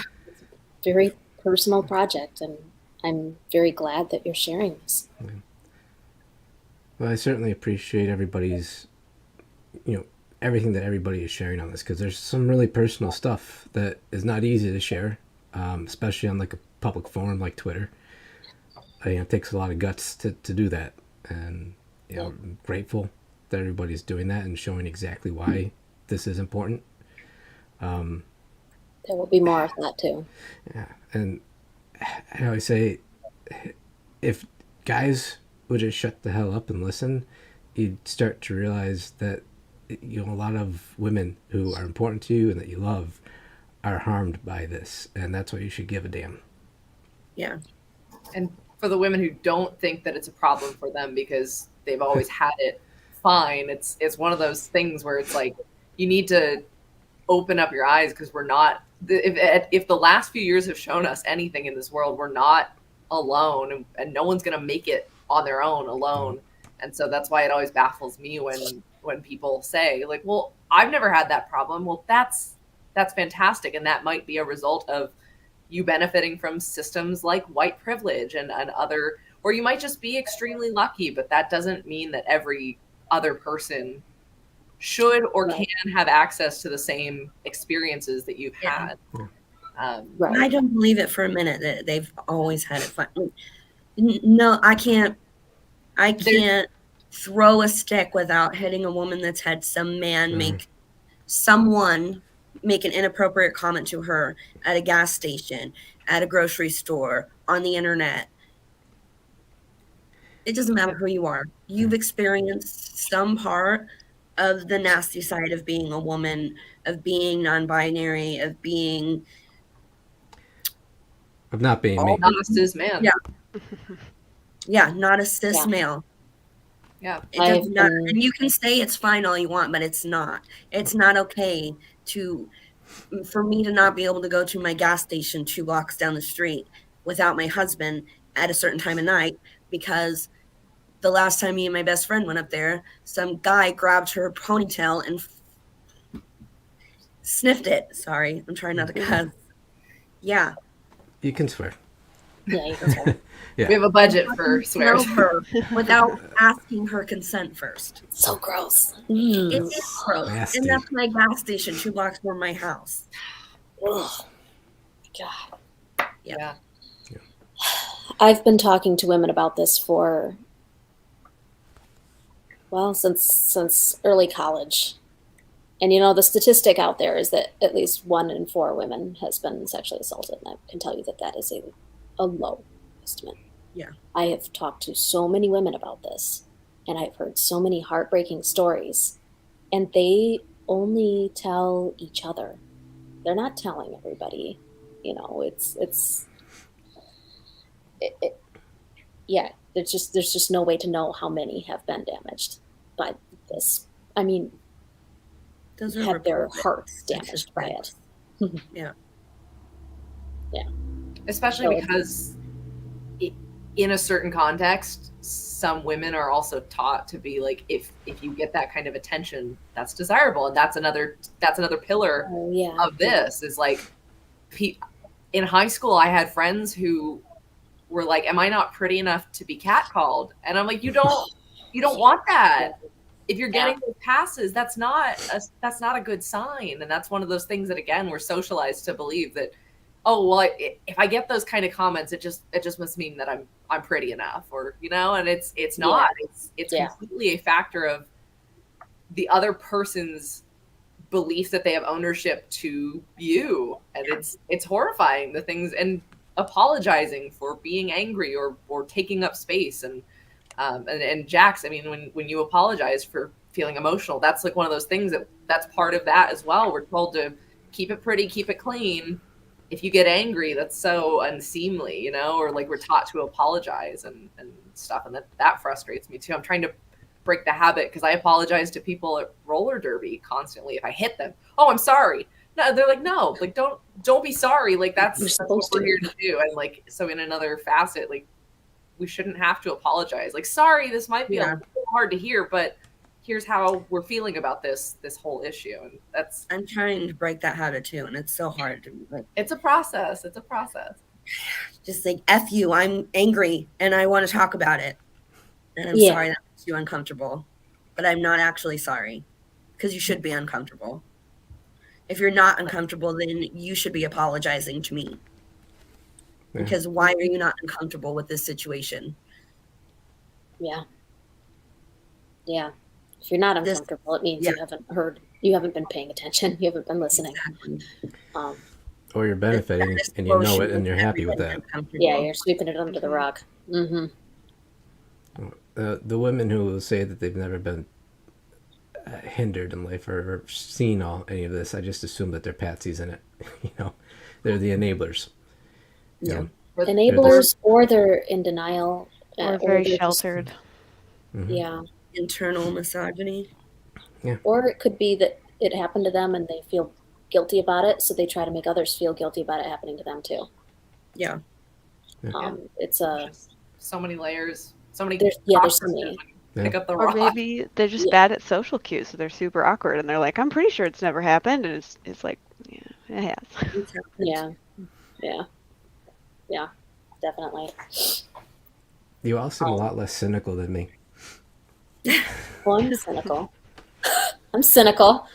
It's a very personal project, and I'm very glad that you're sharing this. Well, I certainly appreciate everybody's, everything that everybody is sharing on this, because there's some really personal stuff that is not easy to share, especially on like a public forum like Twitter. It takes a lot of guts to do that, and I'm grateful that everybody's doing that and showing exactly why this is important. There will be more of that too. Yeah, and I always say, if guys would just shut the hell up and listen, you'd start to realize that a lot of women who are important to you and that you love are harmed by this, and that's why you should give a damn. Yeah. And for the women who don't think that it's a problem for them because they've always had it fine, it's one of those things where it's like you need to open up your eyes, because we're not, if the last few years have shown us anything in this world, we're not alone, and no one's going to make it on their own alone. And so that's why it always baffles me when people say like, well, I've never had that problem. Well, that's fantastic, and that might be a result of you benefiting from systems like white privilege and other, or you might just be extremely lucky, but that doesn't mean that every other person should or can have access to the same experiences that you've had. Right. I don't believe it for a minute that they've always had it fun. No, I can't throw a stick without hitting a woman that's had some man make an inappropriate comment to her at a gas station, at a grocery store, on the internet. It doesn't matter who you are. You've experienced some part of the nasty side of being a woman, of being non-binary, of not being me. Not a cis man. Yeah, not a cis male. Yeah. It doesn't matter. And you can say it's fine all you want, but it's not. It's not okay for me to not be able to go to my gas station 2 blocks down the street without my husband at a certain time of night, because the last time me and my best friend went up there, some guy grabbed her ponytail and sniffed it. Sorry, I'm trying not to cuss. Yeah. You can swear. Yeah, you can swear. We have a budget for swears. Without asking her consent first. So gross. It is gross. Nasty. And that's my gas station 2 blocks from my house. Ugh. God. Yeah. I've been talking to women about this since early college. And the statistic out there is that at least 1 in 4 women has been sexually assaulted. And I can tell you that is a low estimate. Yeah. I have talked to so many women about this, and I've heard so many heartbreaking stories, and they only tell each other. They're not telling everybody. There's just no way to know how many have been damaged by this. I mean, Those are had their reported. hearts damaged by it. Yeah. Especially because in a certain context, some women are also taught to be like, if you get that kind of attention, that's desirable. And that's another pillar of this is like, in high school, I had friends who were like, am I not pretty enough to be catcalled? And I'm like, you don't want that. If you're getting those passes, that's not a good sign. And that's one of those things that, again, we're socialized to believe that, oh, well, if I get those kind of comments, it just must mean that I'm pretty enough, or, and it's not. It's completely a factor of the other person's belief that they have ownership to you. And it's horrifying, the things, and apologizing for being angry or taking up space. And Jax, I mean, when you apologize for feeling emotional, that's like one of those things that's part of that as well. We're told to keep it pretty, keep it clean. if you get angry, that's so unseemly, you know, or like we're taught to apologize and stuff. And that frustrates me too. I'm trying to break the habit because I apologize to people at roller derby constantly if I hit them. Oh, I'm sorry. No, they're like, no, like don't be sorry. Like that's what we're here to do. And like, so in another facet, like we shouldn't have to apologize. Like, sorry, this might be a little hard to hear, but here's how we're feeling about this whole issue. And that's, I'm trying to break that habit too, and it's so hard to like, it's a process. just like, F you, I'm angry and I want to talk about it. And I'm sorry that makes you uncomfortable. But I'm not actually sorry. Because you should be uncomfortable. If you're not uncomfortable, then you should be apologizing to me. Yeah. Because why are you not uncomfortable with this situation? Yeah. Yeah. If you're not uncomfortable, it means you haven't been paying attention. You haven't been listening. Exactly. Or you're benefiting and you know it and you're happy with that. Yeah, you're sweeping it under the rug. Mm-hmm. The women who will say that they've never been hindered in life or seen any of this, I just assume that they're patsies in it. You know, they're the enablers. You know, enablers, or they're in denial, or very sheltered. Yeah, internal misogyny. Yeah, or it could be that it happened to them and they feel guilty about it, so they try to make others feel guilty about it happening to them too. Yeah. It's so many layers. So many. There's so many. Pick up the rock. Or maybe they're just bad at social cues, so they're super awkward, and they're like, "I'm pretty sure it's never happened," and it's like, yeah, it has. Yeah, definitely. You all seem a lot less cynical than me. Well, I'm cynical. I'm cynical.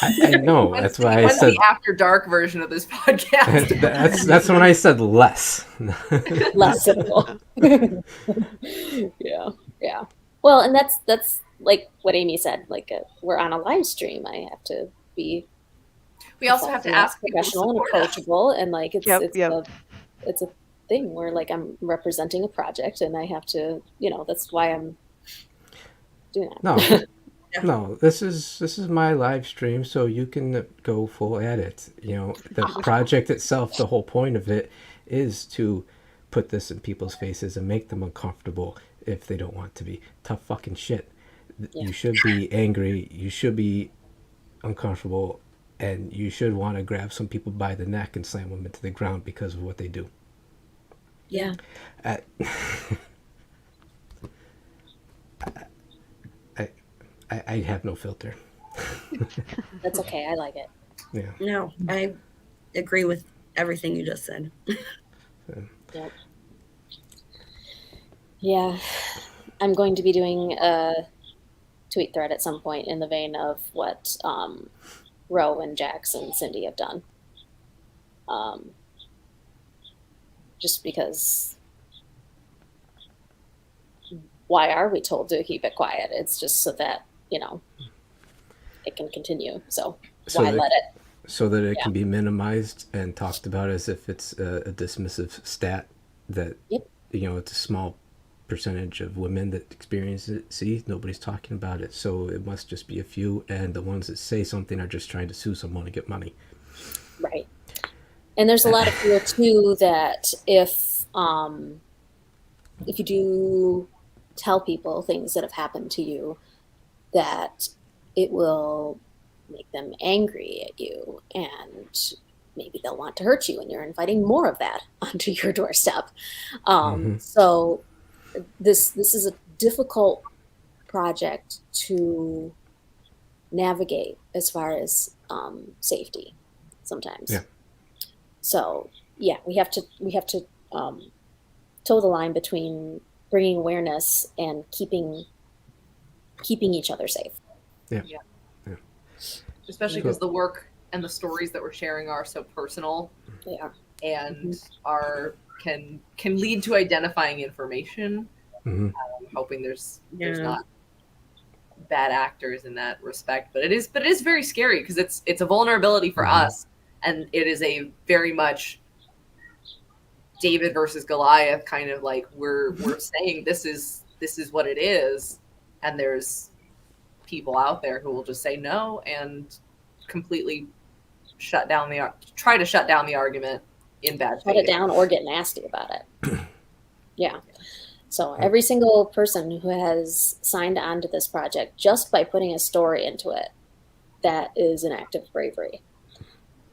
I know. That's why I said the after dark version of this podcast. that's when I said less. Less cynical. Yeah. Well, and that's like what Amy said. Like we're on a live stream. I have to be. We also have to ask professional and approachable, and like it's a thing where like I'm representing a project, and I have to, that's why I'm doing that. No, this is my live stream, so you can go full at it. You know, the project itself, the whole point of it is to put this in people's faces and make them uncomfortable if they don't want to be. Tough fucking shit. Yeah. You should be angry, you should be uncomfortable, and you should want to grab some people by the neck and slam them into the ground because of what they do. Yeah. I have no filter. That's okay. I like it. Yeah. No, I agree with everything you just said. Yep. Yeah. I'm going to be doing a tweet thread at some point in the vein of what Ro and Jax and Cindy have done. Just because why are we told to keep it quiet? It's just so that, it can continue. So why let it? So that it can be minimized and talked about as if it's a dismissive stat that, it's a small percentage of women that experience it. See, nobody's talking about it. So it must just be a few. And the ones that say something are just trying to sue someone to get money. Right. And there's a lot of fear too that if you do tell people things that have happened to you, that it will make them angry at you, and maybe they'll want to hurt you, and you're inviting more of that onto your doorstep. So this is a difficult project to navigate as far as safety sometimes. Yeah. So we have to toe the line between bringing awareness and keeping each other safe. Yeah. Especially because the work and the stories that we're sharing are so personal. They are. And can lead to identifying information. I'm hoping there's not bad actors in that respect, but it is very scary because it's a vulnerability for us, and it is a very much David versus Goliath kind of like we're saying this is what it is, and there's people out there who will just say no and completely try to shut down the argument in bad shut it faith. down or get nasty about it. Yeah. So every single person who has signed on to this project, just by putting a story into it, that is an act of bravery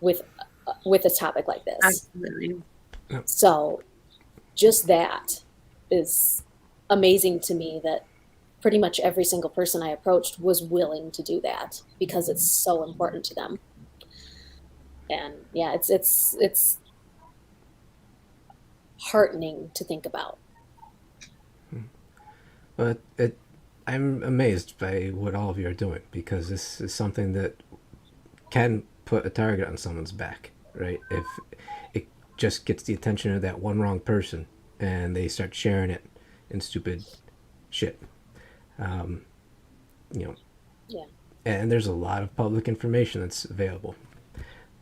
with a topic like this. Absolutely. So just that is amazing to me, that pretty much every single person I approached was willing to do that because it's so important to them. And yeah, it's heartening to think about. But I'm amazed by what all of you are doing, because this is something that can put a target on someone's back, right? If it just gets the attention of that one wrong person and they start sharing it in stupid shit. Yeah. And there's a lot of public information that's available.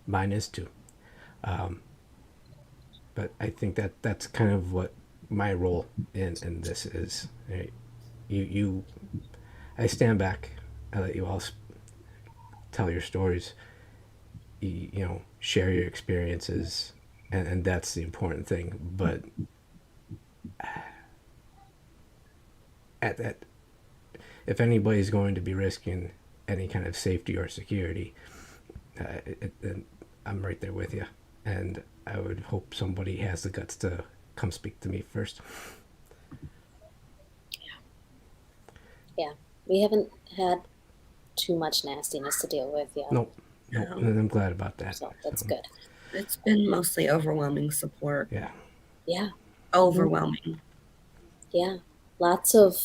Mine is too. But I think that's kind of what my role in this is. Right? I stand back. I let you all tell your stories. Share your experiences, and that's the important thing. But if anybody's going to be risking any kind of safety or security, I'm right there with you. And I would hope somebody has the guts to come speak to me first. Yeah. We haven't had too much nastiness to deal with yet. Nope. And I'm glad about that. So that's good. It's been mostly overwhelming support. Yeah. Yeah. Overwhelming. Yeah. Lots of,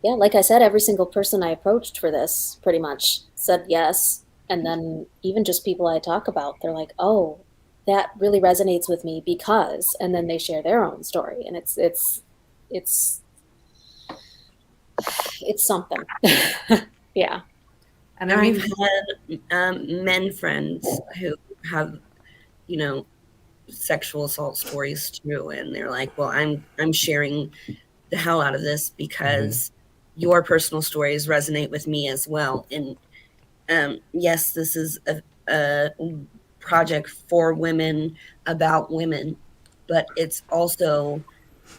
yeah, like I said, every single person I approached for this pretty much said yes. And then even just people I talk about, they're like, oh, that really resonates with me because, and then they share their own story. And it's something. Yeah. And I mean, I've had men friends who have, sexual assault stories too, and they're like, "Well, I'm sharing the hell out of this because your personal stories resonate with me as well." And yes, this is a project for women, about women, but it's also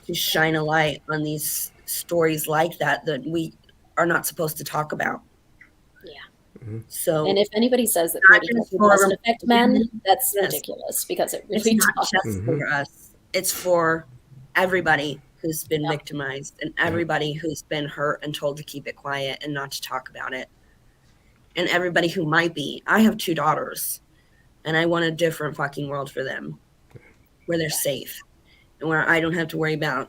to shine a light on these stories like that we are not supposed to talk about. Yeah. So, and if anybody says that not purity just culture doesn't affect men, women, that's yes. ridiculous, because it it's really not does. just for us. It's for everybody who's been Yeah. victimized and everybody who's been hurt and told to keep it quiet and not to talk about it. And everybody who might be. I have 2 daughters, and I want a different fucking world for them, where they're safe and where I don't have to worry about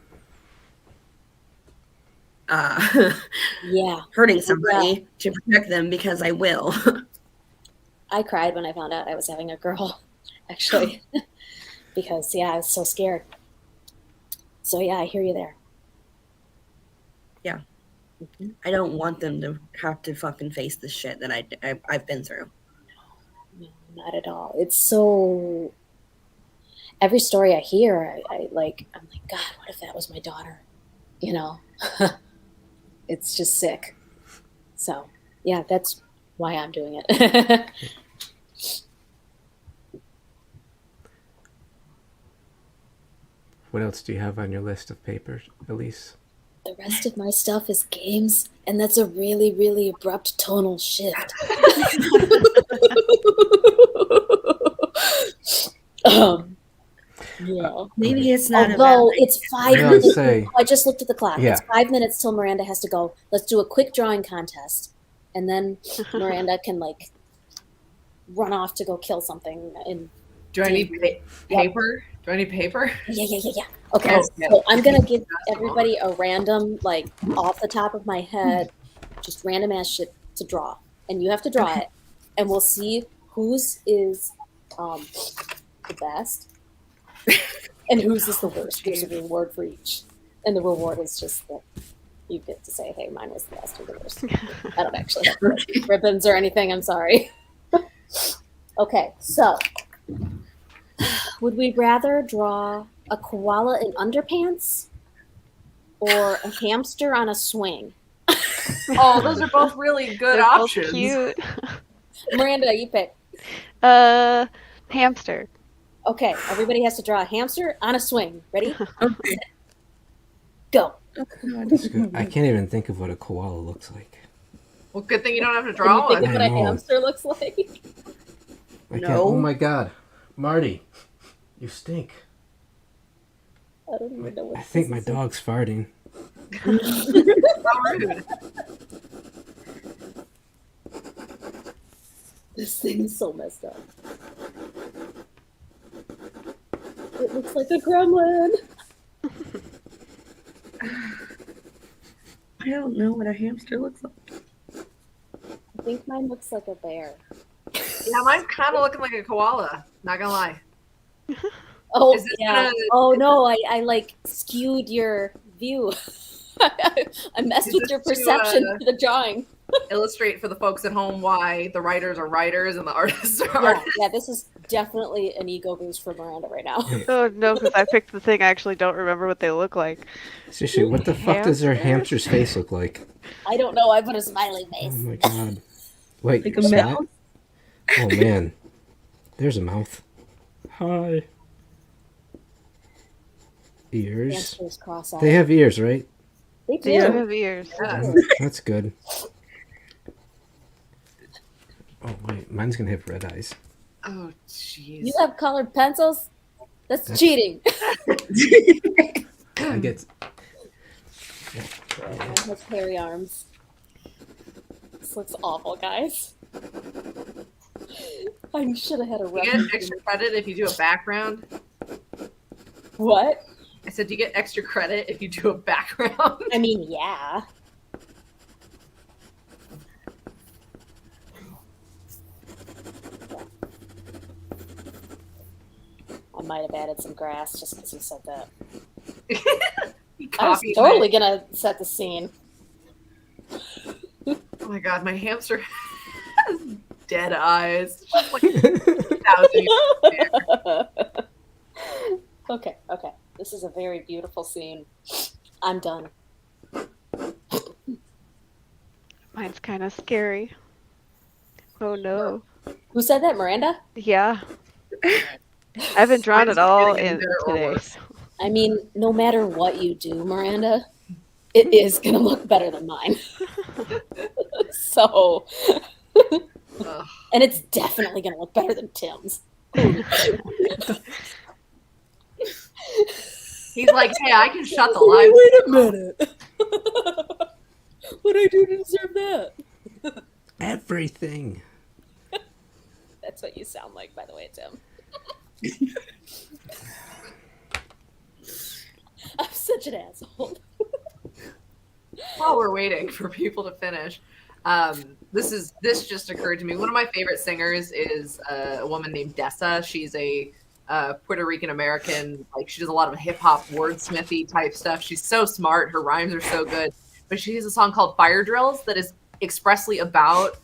Yeah. hurting somebody to protect them, because I will. I cried when I found out I was having a girl, actually, because I was so scared. So yeah, I hear you there. Yeah. I don't want them to have to fucking face the shit that I've been through. No, not at all. It's so, every story I hear, I'm like, God, what if that was my daughter? It's just sick. So yeah, that's why I'm doing it. What else do you have on your list of papers, Elyse? The rest of my stuff is games, and that's a really, really abrupt tonal shift. Yeah. Maybe it's not Although about it's 5 Yeah, minutes. say- I just looked at the clock. Yeah. It's 5 minutes till Miranda has to go. Let's do a quick drawing contest, and then Miranda can run off to go kill something. And do I need paper? Do I need paper? yeah. Okay, Okay. so I'm gonna give everybody a random, off the top of my head, just random ass shit to draw, and you have to draw it, and we'll see whose is the best and whose is the worst. There's a reward for each, and the reward is just that you get to say, "Hey, mine was the best or the worst." I don't actually have ribbons or anything. I'm sorry. Okay, so would we rather draw a koala in underpants or a hamster on a swing? Oh, those are both really good They're both options. cute. Miranda, you pick. Hamster. Okay, everybody has to draw a hamster on a swing. Ready? Okay. Go. Oh, God. That's good. I can't even think of what a koala looks like. Well, good thing you don't have to Can you draw think one. of what I a know. hamster looks like? I can't. No. Oh my God, Marty, you stink. I don't even know what I think my this is. dog's farting. How rude. This thing is so messed up. It looks like a gremlin. I don't know what a hamster looks like. I think mine looks like a bear. Yeah, mine's kind of looking like a koala. Not gonna lie. Oh, Is this yeah. gonna- Oh, no, I like skewed your view. I messed Is with this your to, perception for the drawing. Illustrate for the folks at home why the writers are writers and the artists are Yeah, artists. yeah, this is definitely an ego boost for Miranda right now. Oh no, because I picked the thing I actually don't remember what they look like. Seriously, what the fuck does their Hamsters? hamster's face look like? I don't know. I put a smiley Oh face. my God. Wait, Like a is that- mouse? Oh man, there's a mouth. Hi. Ears. Hamsters cross-eyed. They have ears, right? They do. They do have ears. Yeah. That's good. Oh wait, mine's gonna have red eyes. Oh, jeez. You have colored pencils? That's cheating. I get. Mine has hairy arms. This looks awful, guys. I should have had a You get reference. extra credit if you do a background. What? I said you get extra credit if you do a background. I mean, yeah. I might have added some grass just because you said that. You I was copied totally gonna set the scene. Oh my god, my hamster has dead eyes. Just like 1,000 years there. Okay, okay. This is a very beautiful scene. I'm done. Mine's kind of scary. Oh no. Who said that, Miranda? Yeah. I haven't drawn Mine's it all getting in better or today. worse. I mean, no matter what you do, Miranda, it is gonna look better than mine. So, Ugh. and it's definitely gonna look better than Tim's. He's like, hey, I can shut the live. Wait a minute. What did I do to deserve that? Everything. That's what you sound like, by the way, Tim. I'm such an asshole. While we're waiting for people to finish, this just occurred to me. One of my favorite singers is a woman named Dessa. She's a Puerto Rican American. Like, she does a lot of hip hop wordsmithy type stuff. She's so smart. Her rhymes are so good. But she has a song called Fire Drills that is expressly about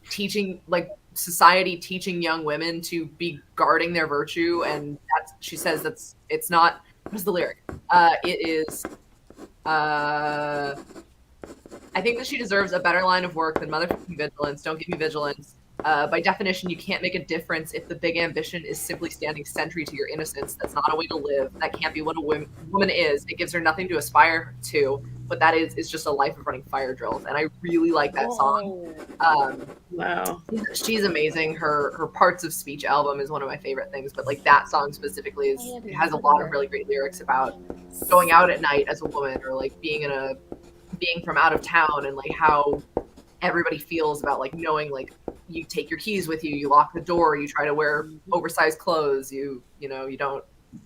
teaching, like, society teaching young women to be guarding their virtue. And that's, she says it's not, what's the lyric? It is, I think that she deserves a better line of work than motherfucking vigilance. Don't give me vigilance. By definition, you can't make a difference if the big ambition is simply standing sentry to your innocence. That's not a way to live. That can't be what a woman is. It gives her nothing to aspire to. What that is just a life of running fire drills. And I really like that song. Wow. She's amazing. Her Parts of Speech album is one of my favorite things. But like that song specifically it has a lot of really great lyrics about going out at night as a woman, or like being from out of town, and like how everybody feels about like knowing like you take your keys with you, you lock the door, you try to wear oversized clothes, you don't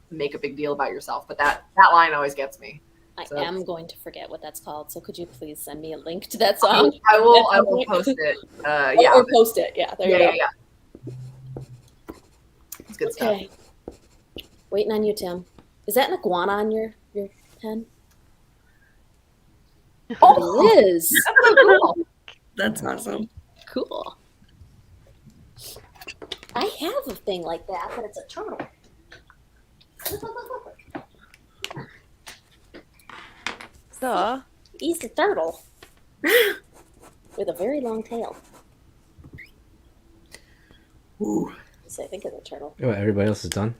make a big deal about yourself. But that line always gets me. I So- am going to forget what that's called, so could you please send me a link to that song? I will post it. Yeah. Or post it. Yeah, there you go. Yeah. It's good stuff. Okay. Waiting on you, Tim. Is that an iguana on your pen? Oh, It is. that's so cool. That's awesome. Cool. I have a thing like that, but it's a turtle. Duh. He's a turtle with a very long tail. Ooh. So I think of the turtle. Oh, everybody else is done.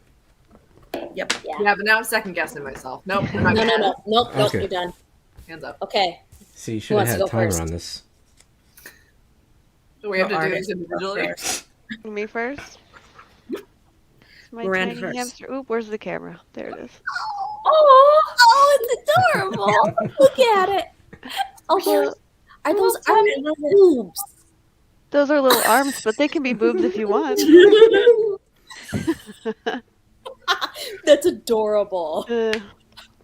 Yep. Yeah. Yeah, but now I'm second guessing myself. Nope. I'm No, not no, gonna. no. Nope, nope, Okay. you're done. Hands up. Okay. See, you Who should have wants to had a go timer first? on this. So we have to do Artist this individually. first. Me first. My Miranda tiny first. hamster. Oop, where's the camera? There it is. Oh, it's adorable. Look at it. Oh, Well, are those well, are they boobs? those are little arms, but they can be boobs if you want. That's adorable. Uh,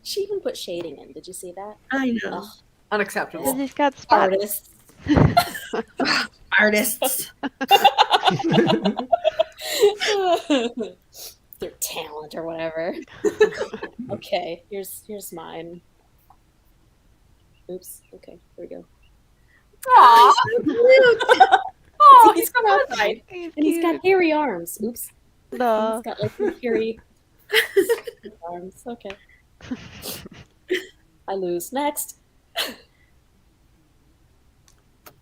She even put shading in. Did you see that? I know. Ugh. Unacceptable. he's got spots. Artists. Artists. Their talent or whatever. Okay, here's mine. Oops. Okay, here we go. Aww. Oh, he's cross-eyed. He's And he's got cute. hairy arms. Oops. No. He's got like hairy arms. Okay. I lose. Next.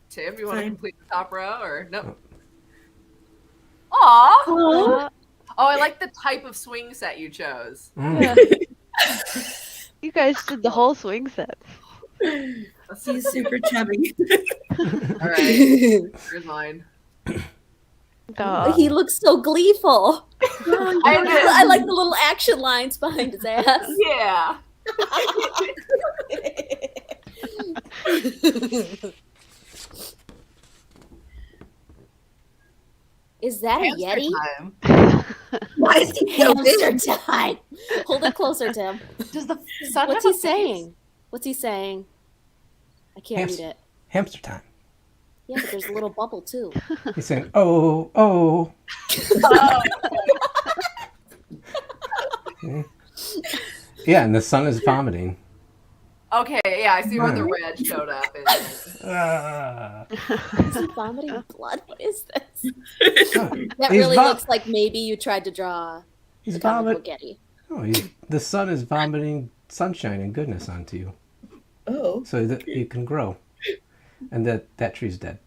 Tim, you want to Fine. complete the top row or no? Aww. Oh, Oh, I like the type of swing set you chose. Mm. Yeah. You guys did the whole swing set. He's super chubby. All right, here's mine. Aw. he looks so gleeful. I did. I like the little action lines behind his ass. Yeah. Is that a Hamster Yeti? time. Why is he so big? Hamster time. Hold it closer, Tim. Does the sun What's have he a face? saying? What's he saying? I can't Hamster. read it. Hamster time. Yeah, but there's a little bubble too. He's saying, oh, oh. Oh. Yeah, and the sun is vomiting. Okay, yeah, I see where the red showed up. Ah. Is he vomiting blood? What is this? Oh, That he's really vom- looks like maybe you tried to draw He's the comic vomit. book Yeti. Oh, the sun is vomiting sunshine and goodness onto you, Oh. so that you can grow. And that tree's dead.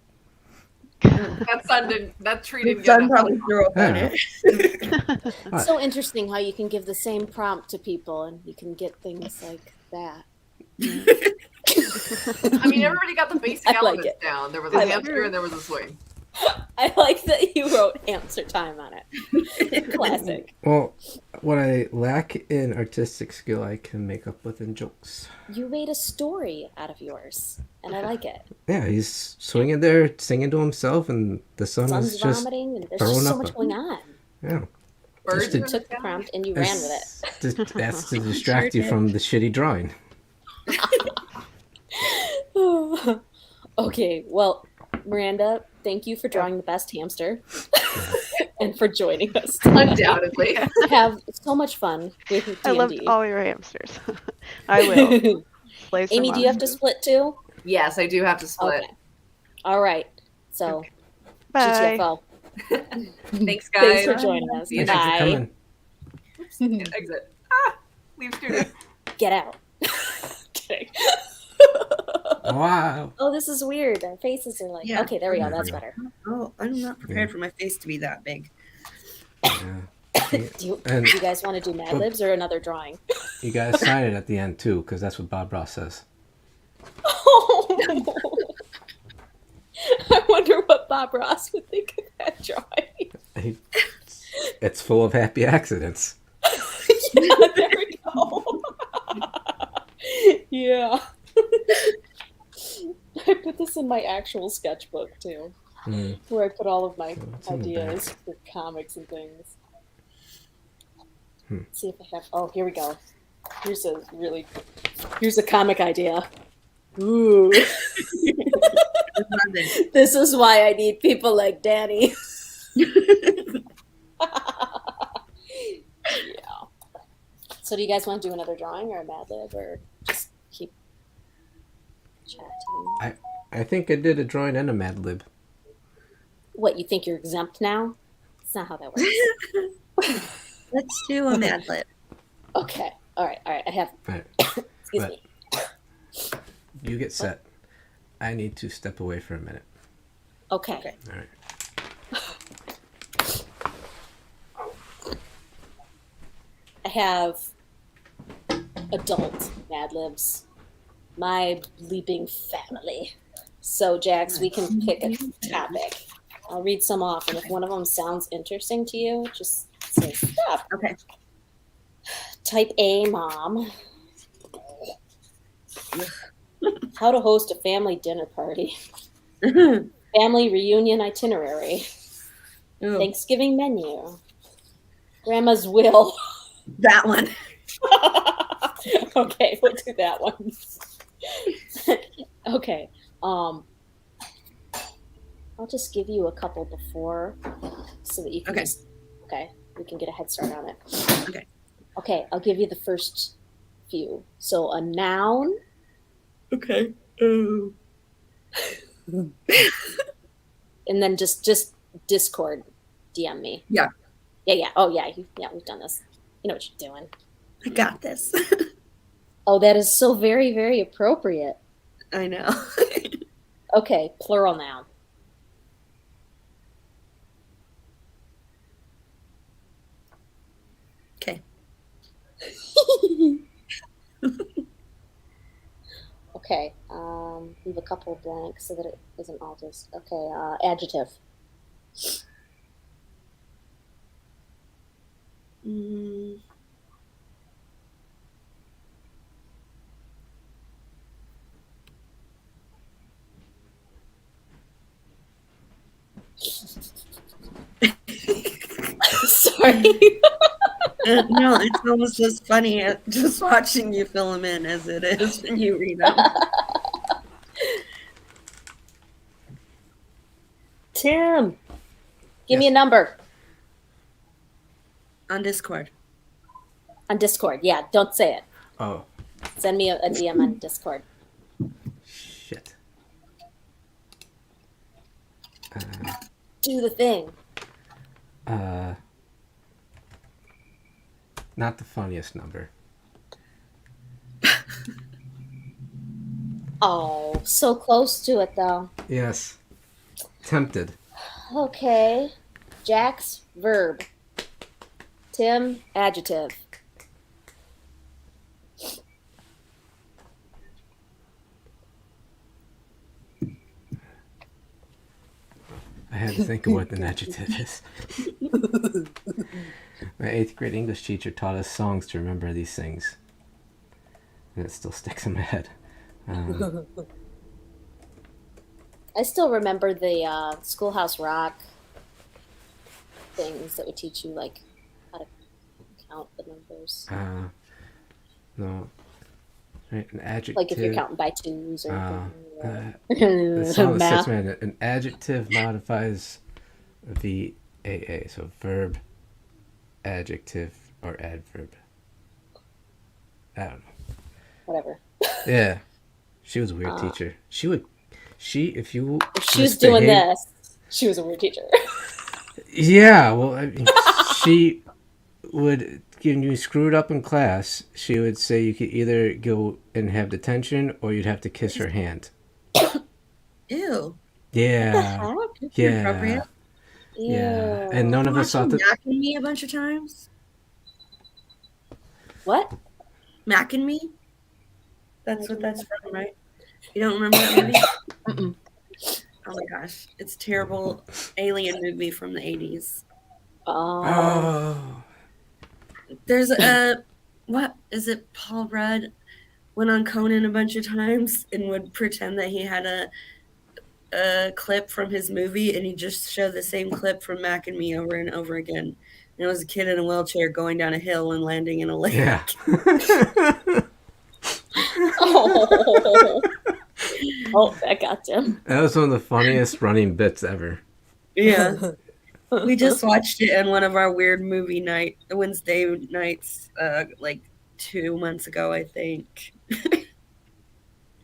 That tree The didn't get sun enough. probably threw up on Yeah. it. What? So interesting how you can give the same prompt to people and you can get things like that. I mean, everybody got the basic I like elements it. down. There was I a like hamster and there was a swing. I like that you wrote hamster time on it. Classic. Well, what I lack in artistic skill, I can make up with in jokes. You made a story out of yours, and I like it. Yeah, he's swinging there, singing to himself, and the sun Sun's is just vomiting, and there's throwing just so up much a- going on. yeah. Birds Just to- in the Took the sky. prompt and you ran with it. That's to distract you from the shitty drawing. Okay, well, Miranda, thank you for drawing the best hamster and for joining us. tonight. Undoubtedly. Have so much fun with D&D. I loved all your hamsters. I will. Play some Amy, do you have to monsters. split too? Yes, I do have to split. Okay. All right. So, Bye. GTFO. Thanks, Thanks guys. for joining us. Yeah, Bye. Thanks for coming. Exit. Ah, leave studio. Get out. Kidding. Wow. Oh, this is weird. Our faces are like, Yeah. okay, there we go. There we That's go. better. Oh, I'm not prepared for my face to be that big. Yeah. Do And you guys want to do Mad Libs or another drawing? you guys sign it at the end too, because that's what Bob Ross says. Oh. I wonder what Bob Ross would think of that drawing. It's full of happy accidents. Yeah, there we go. Yeah. I put this in my actual sketchbook too, Mm. where I put all of my What's in the ideas for comics and things. Hmm. See if I have. Oh, here we go. Here's a comic idea. Ooh. This is why I need people like Danny. Yeah. So do you guys want to do another drawing or a Mad Lib or just keep chatting? I think I did a drawing and a Mad Lib. What, you think you're exempt now? That's not how that works. Let's do a Mad Lib. Okay. All right. I have. All right. Excuse But- me. You get set. I need to step away for a minute. Okay. Okay. All right. I have adult Mad Libs. My bleeping family. So, Jax, we can pick a topic. I'll read some off, and if one of them sounds interesting to you, just say stop. Okay. Type A, mom. How to host a family dinner party. Family reunion itinerary. Ooh, Thanksgiving menu. Grandma's will. that one. Okay, we'll do that one. Okay. I'll just give you a couple before so that you can Okay. just we can get a head start on it. Okay. Okay, I'll give you the first few. So a noun, Okay. Ooh. and then just Discord DM me. Yeah. Yeah. Oh yeah, we've done this. You know what you're doing. I got this. Oh, that is so very, very appropriate. I know. Okay, plural noun. Okay. Okay, leave a couple blanks so that it isn't all just okay. Adjective. Mm. Sorry. No, it's almost as funny just watching you fill them in as it is when you read them. Tim, give me Yes. a number On Discord. on Discord. Yeah, don't say it. Oh, Send me a DM on Discord. shit. Do the thing. Not the funniest number. Oh, so close to it though. Yes. Tempted. Okay. Jax, verb. Tim, adjective. I had to think of what an adjective is. My 8th grade English teacher taught us songs to remember these things. And it still sticks in my head. I still remember the Schoolhouse Rock things that would teach you like how to count the numbers. No. Right, an adjective. Like if you're counting by twos or The song that math. sticks in my head, an adjective modifies VAA. So verb, adjective, or adverb. I don't know. Whatever. Yeah. She was a weird teacher. If she If she was doing misbehaved- this, she was a weird teacher. Yeah, well, I mean, she would, when you screwed up in class, she would say you could either go and have detention or you'd have to kiss her hand. Ew. Yeah. That's Yeah. inappropriate. Yeah. And none of us thought that. Macking me a bunch of times. What? Macking me? That's what that's from, right? You don't remember that movie? Mm-mm. Oh my gosh. It's a terrible alien movie from the 80s. Oh. There's what is it? Paul Rudd went on Conan a bunch of times and would pretend that he had a clip from his movie, and he just showed the same clip from Mac and Me over and over again. And it was a kid in a wheelchair going down a hill and landing in a lake. Yeah. Oh. Oh, that got Tim. That was one of the funniest running bits ever. Yeah. We just watched it on one of our weird movie Wednesday nights, like 2 months ago, I think.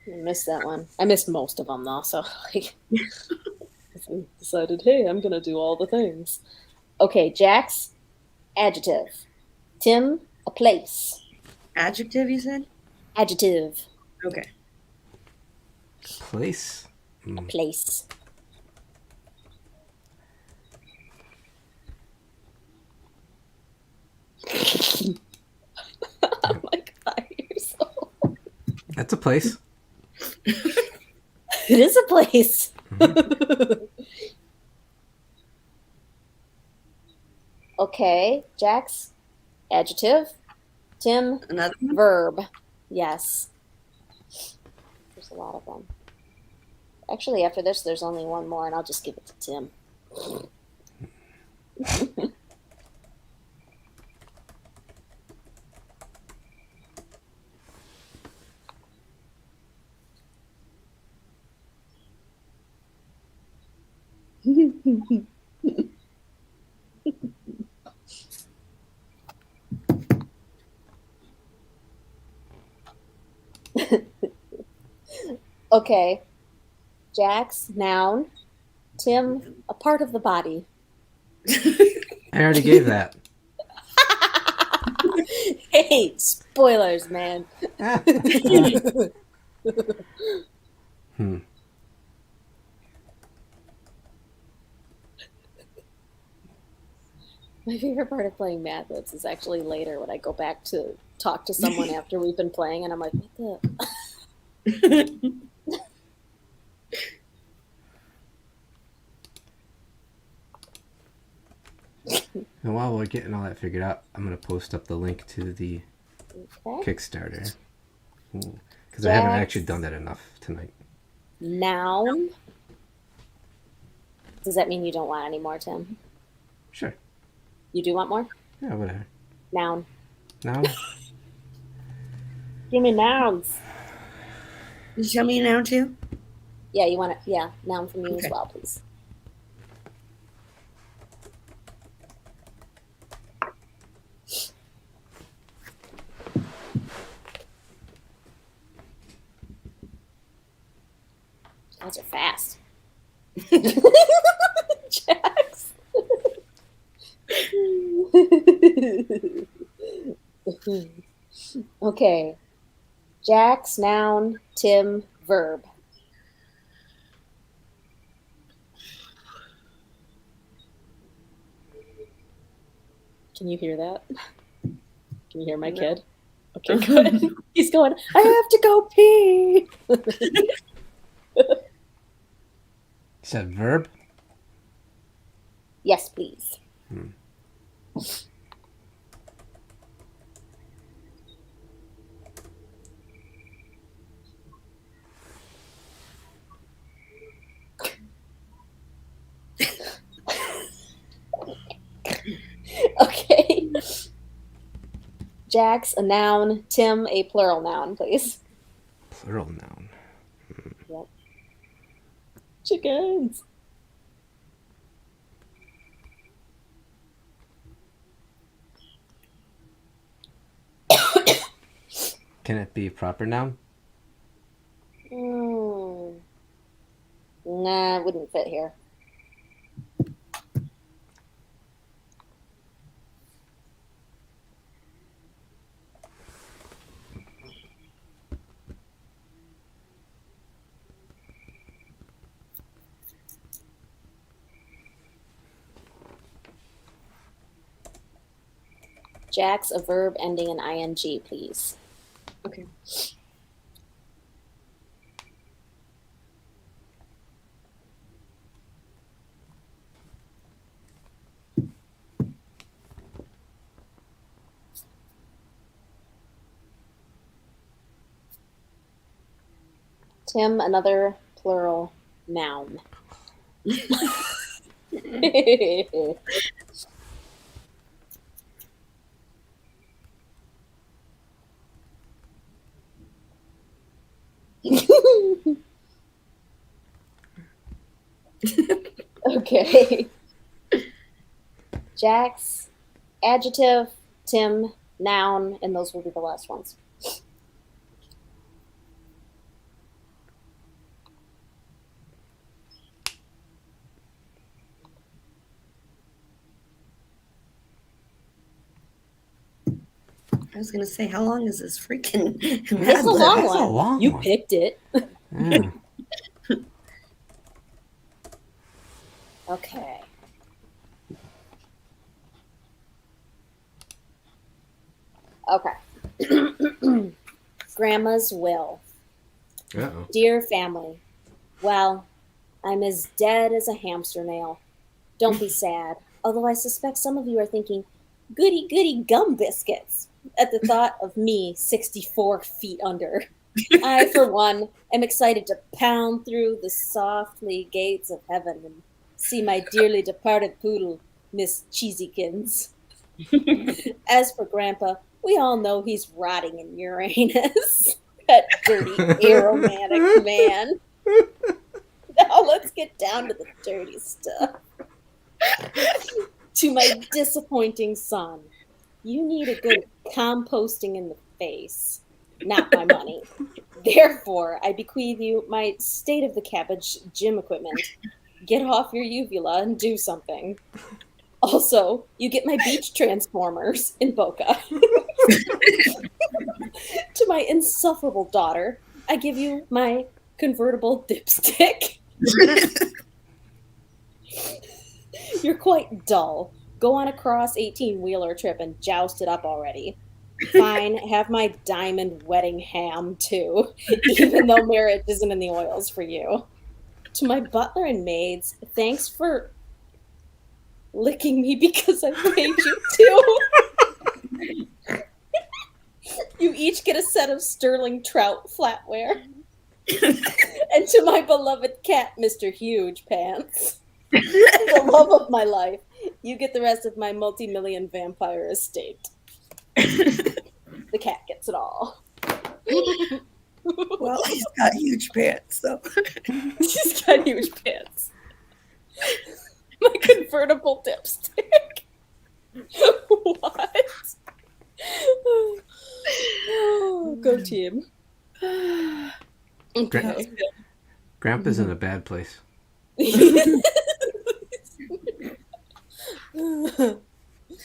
I missed that one. I missed most of them though, so like I decided, hey, I'm gonna do all the things. Okay, Jax, adjective. Tim, a place. Adjective, you said? Adjective, Okay. Place? a place. a place. It is a place. Okay, Jax, adjective. Tim, Another one? verb. Yes. There's a lot of them. Actually, after this, there's only one more, and I'll just give it to Tim. Okay. Jax, noun. Tim, a part of the body. I already gave that. Hey, spoilers, man. Hmm. My favorite part of playing Mad Libs is actually later when I go back to talk to someone after we've been playing, and I'm like, what the? And while we're getting all that figured out, I'm going to post up the link to the Okay. Kickstarter. Because I haven't actually done that enough tonight. Noun. Does that mean you don't want any more, Tim? Sure. You do want more? Yeah, whatever. Noun. Now, Give me nouns. You show me now too? Yeah, you want it? Yeah, noun from you as Okay. well, please. Guys are fast. Jax. Okay. Jax, noun. Tim, verb. Can you hear that? Can you hear my kid? Okay, good. He's going, I have to go pee. said verb. Yes, please. Okay. Jax, a noun. Tim, a plural noun, please. Plural noun. Yep. Chickens. Can it be proper noun? Nah, it wouldn't fit here. Jax, a verb ending in ing, please. Okay. Tim, another plural noun. Okay. Jax, adjective. Tim, noun, and those will be the last ones. I was gonna say, how long is this freaking It's a Mad Lib? long That's a one. long You one. picked it. Yeah. Okay. Okay. Grandma's will. Uh-oh. Dear family, well, I'm as dead as a hamster nail. Don't be sad, although I suspect some of you are thinking, goody goody gum biscuits, at the thought of me 64 feet under. I, for one, am excited to pound through the softly gates of heaven and see my dearly departed poodle, Miss Cheesykins. As for Grandpa, we all know he's rotting in Uranus. That dirty, aromatic man. Now let's get down to the dirty stuff. To my disappointing son, you need a good composting in the face, not my money. Therefore, I bequeath you my state of the cabbage gym equipment. Get off your uvula and do something. Also, you get my beach transformers in Boca. To my insufferable daughter, I give you my convertible dipstick. You're quite dull. Go on a cross 18-wheeler trip and joust it up already. Fine, have my diamond wedding ham too, even though marriage isn't in the oils for you. To my butler and maids, thanks for licking me because I paid you too. You each get a set of sterling trout flatware. And to my beloved cat, Mr. Huge Pants, the love of my life, you get the rest of my multi-million vampire estate. The cat gets it all. Well, he's got huge pants, so. She's got huge pants. My convertible dipstick. What? Oh, go team. Okay. Grandpa's in a bad place.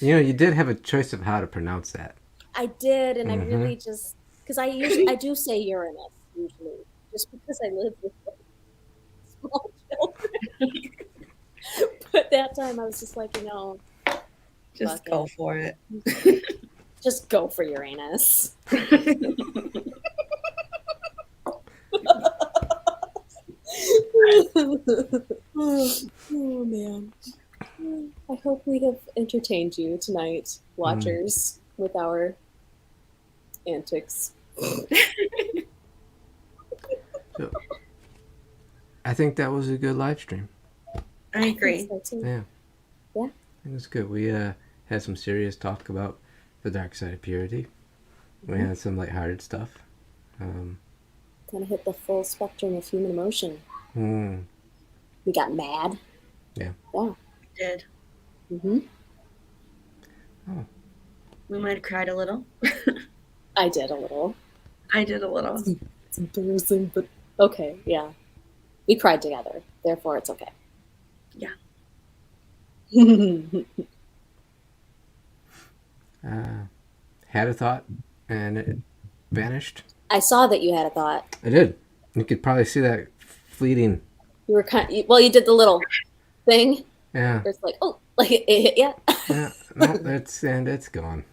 You know, you did have a choice of how to pronounce that. I did, and Mhm. I really just because I do say Uranus usually, just because I live with small children. But that time I was just like, Just fuck go it. for it. Just go for Uranus. Oh man. I hope we have entertained you tonight, watchers, with our antics. So, I think that was a good live stream. I agree. So too. Yeah. Yeah. I think it was good. We had some serious talk about the dark side of purity. We had some lighthearted stuff. Kind of hit the full spectrum of human emotion. Mm, We got mad. Yeah. Yeah. Did. Mm-hmm. We might have cried a little. I did a little. I did a little. It's embarrassing, but okay, yeah. We cried together, therefore it's okay. Yeah. had a thought, and it vanished. I saw that you had a thought. I did. You could probably see that fleeting. You were you did the little thing. Yeah. Where it's like, oh, like it hit you. Yeah. No, it's gone.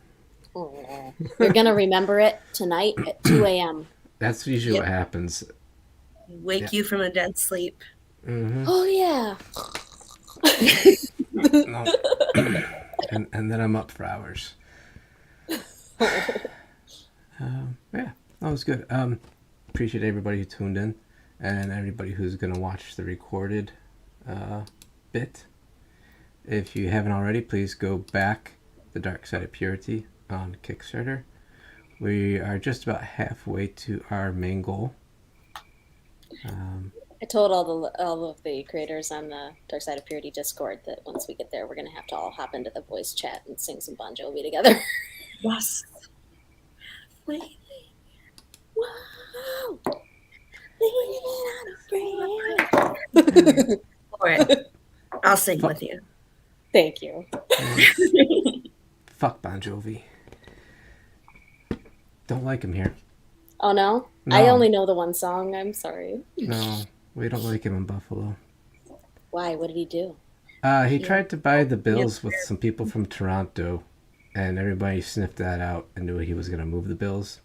Oh. You're gonna remember it tonight at 2 a.m. That's usually what happens. Wake you from a dead sleep. Mm-hmm. Oh yeah. No. and then I'm up for hours. Yeah, that was good. Appreciate everybody who tuned in and everybody who's going to watch the recorded bit. If you haven't already, please go back The Dark Side of Purity on Kickstarter. We are just about halfway to our main goal. I told all of the creators on the Dark Side of Purity Discord that once we get there, we're gonna have to all hop into the voice chat and sing some Bon Jovi together. Yes. Wait. Wow. All right. I'll sing with you. Thank you. Fuck Bon Jovi. Don't like him here. Oh no? No. I only know the one song. I'm sorry. No, we don't like him in Buffalo. Why? What did he do? He tried to buy the Bills with some people from Toronto, and everybody sniffed that out and knew he was going to move the Bills.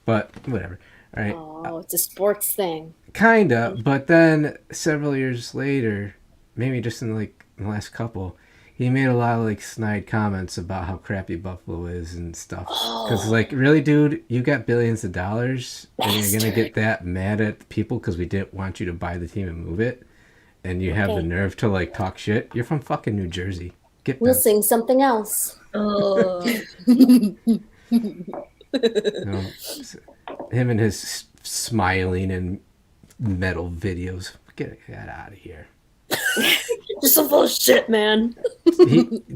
But whatever. right? Oh, it's a sports thing. Kinda, but then several years later, maybe just in like the last couple, he made a lot of like snide comments about how crappy Buffalo is and stuff. Because like, really, dude, you got billions of dollars, and you're gonna get that mad at the people because we didn't want you to buy the team and move it, and you have the nerve to like talk shit. You're from fucking New Jersey. Get We'll bent. sing something else. Oh, No, him and his smiling and metal videos. Get out of here. You're so full of shit, man.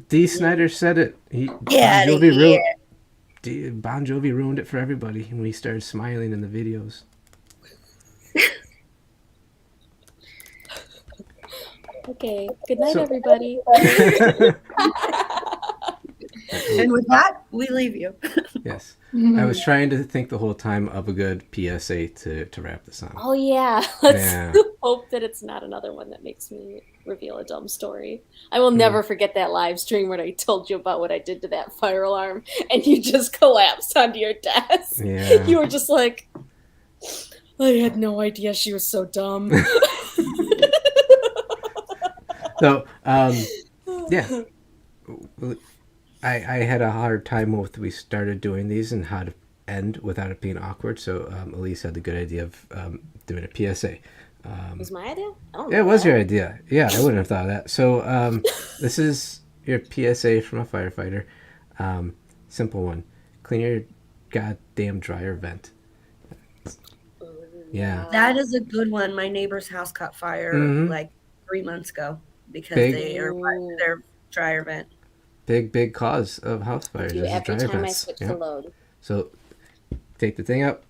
D. Snyder said it. Get outta here. Bon Jovi ruined it for everybody when he started smiling in the videos. Okay. Good night, everybody. And with that, we leave you. Yes. I was trying to think the whole time of a good PSA to wrap this on. Oh yeah. Let's Yeah. hope that it's not another one that makes me reveal a dumb story. I will never forget that live stream when I told you about what I did to that fire alarm and you just collapsed onto your desk. Yeah. You were just like, I had no idea she was so dumb. So, yeah. I had a hard time with we started doing these and how to end without it being awkward. So Elyse had the good idea of doing a PSA. It was my idea? I don't know. Yeah, it was your idea. Yeah, I wouldn't have thought of that. So this is your PSA from a firefighter. Simple one. Clean your goddamn dryer vent. Yeah. That is a good one. My neighbor's house caught fire like 3 months ago because they are their dryer vent. Big cause of house fires. Is Every dryer time I vents. switch Yeah. the load. So take the thing up,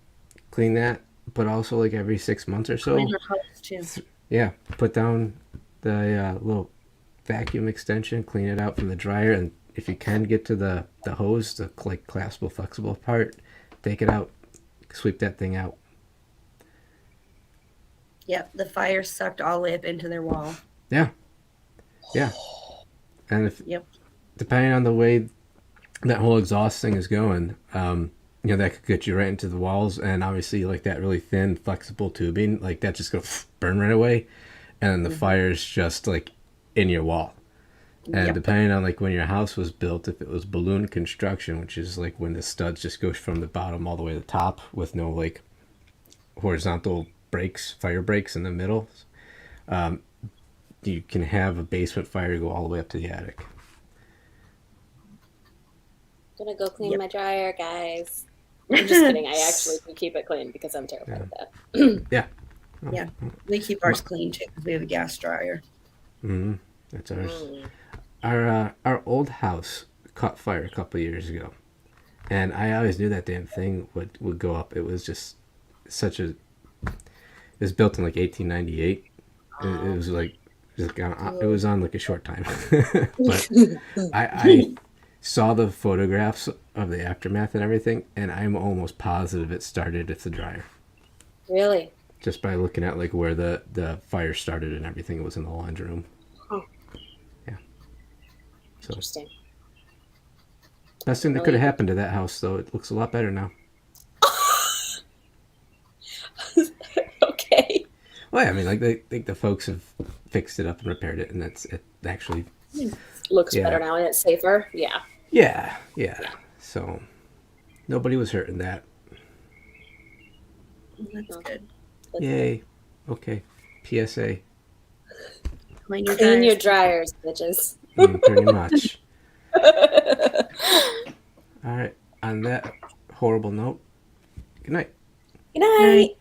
clean that, but also like every 6 months or so. Clean the hose too. Yeah, put down the little vacuum extension, clean it out from the dryer, and if you can get to the hose, the like collapsible, flexible part, take it out, sweep that thing out. Yep, the fire sucked all the way up into their wall. Yeah, and if Yep. depending on the way that whole exhaust thing is going, that could get you right into the walls, and obviously like that really thin, flexible tubing, like that's just gonna burn right away, and the fire's just like in your wall. And depending on like when your house was built, if it was balloon construction, which is like when the studs just go from the bottom all the way to the top with no like horizontal breaks, fire breaks in the middle, you can have a basement fire go all the way up to the attic. I'm gonna go clean my dryer, guys. I'm just kidding. I actually do keep it clean because I'm terrified of that. Yeah. Yeah, we keep ours clean too because we have a gas dryer. Mm-hmm. That's ours. Our old house caught fire a couple of years ago, and I always knew that damn thing would go up. It was just such a. It was built in like 1898. It was like it was on like a short time, but I saw the photographs of the aftermath and everything, and I'm almost positive it started at the dryer. Really? Just by looking at like where the fire started and everything, it was in the laundry room. Oh. Yeah. So Interesting. best thing that could have happened to that house, though, it looks a lot better now. Okay. Well, yeah, I mean, like the folks have fixed it up and repaired it, and it actually Looks better now and it's safer. Yeah. Yeah. So nobody was hurt in that. That's good. Yay. Okay. PSA. Clean your Clean your dryers. dryers, bitches. Pretty much. All right. On that horrible note, good night. Good night. Night.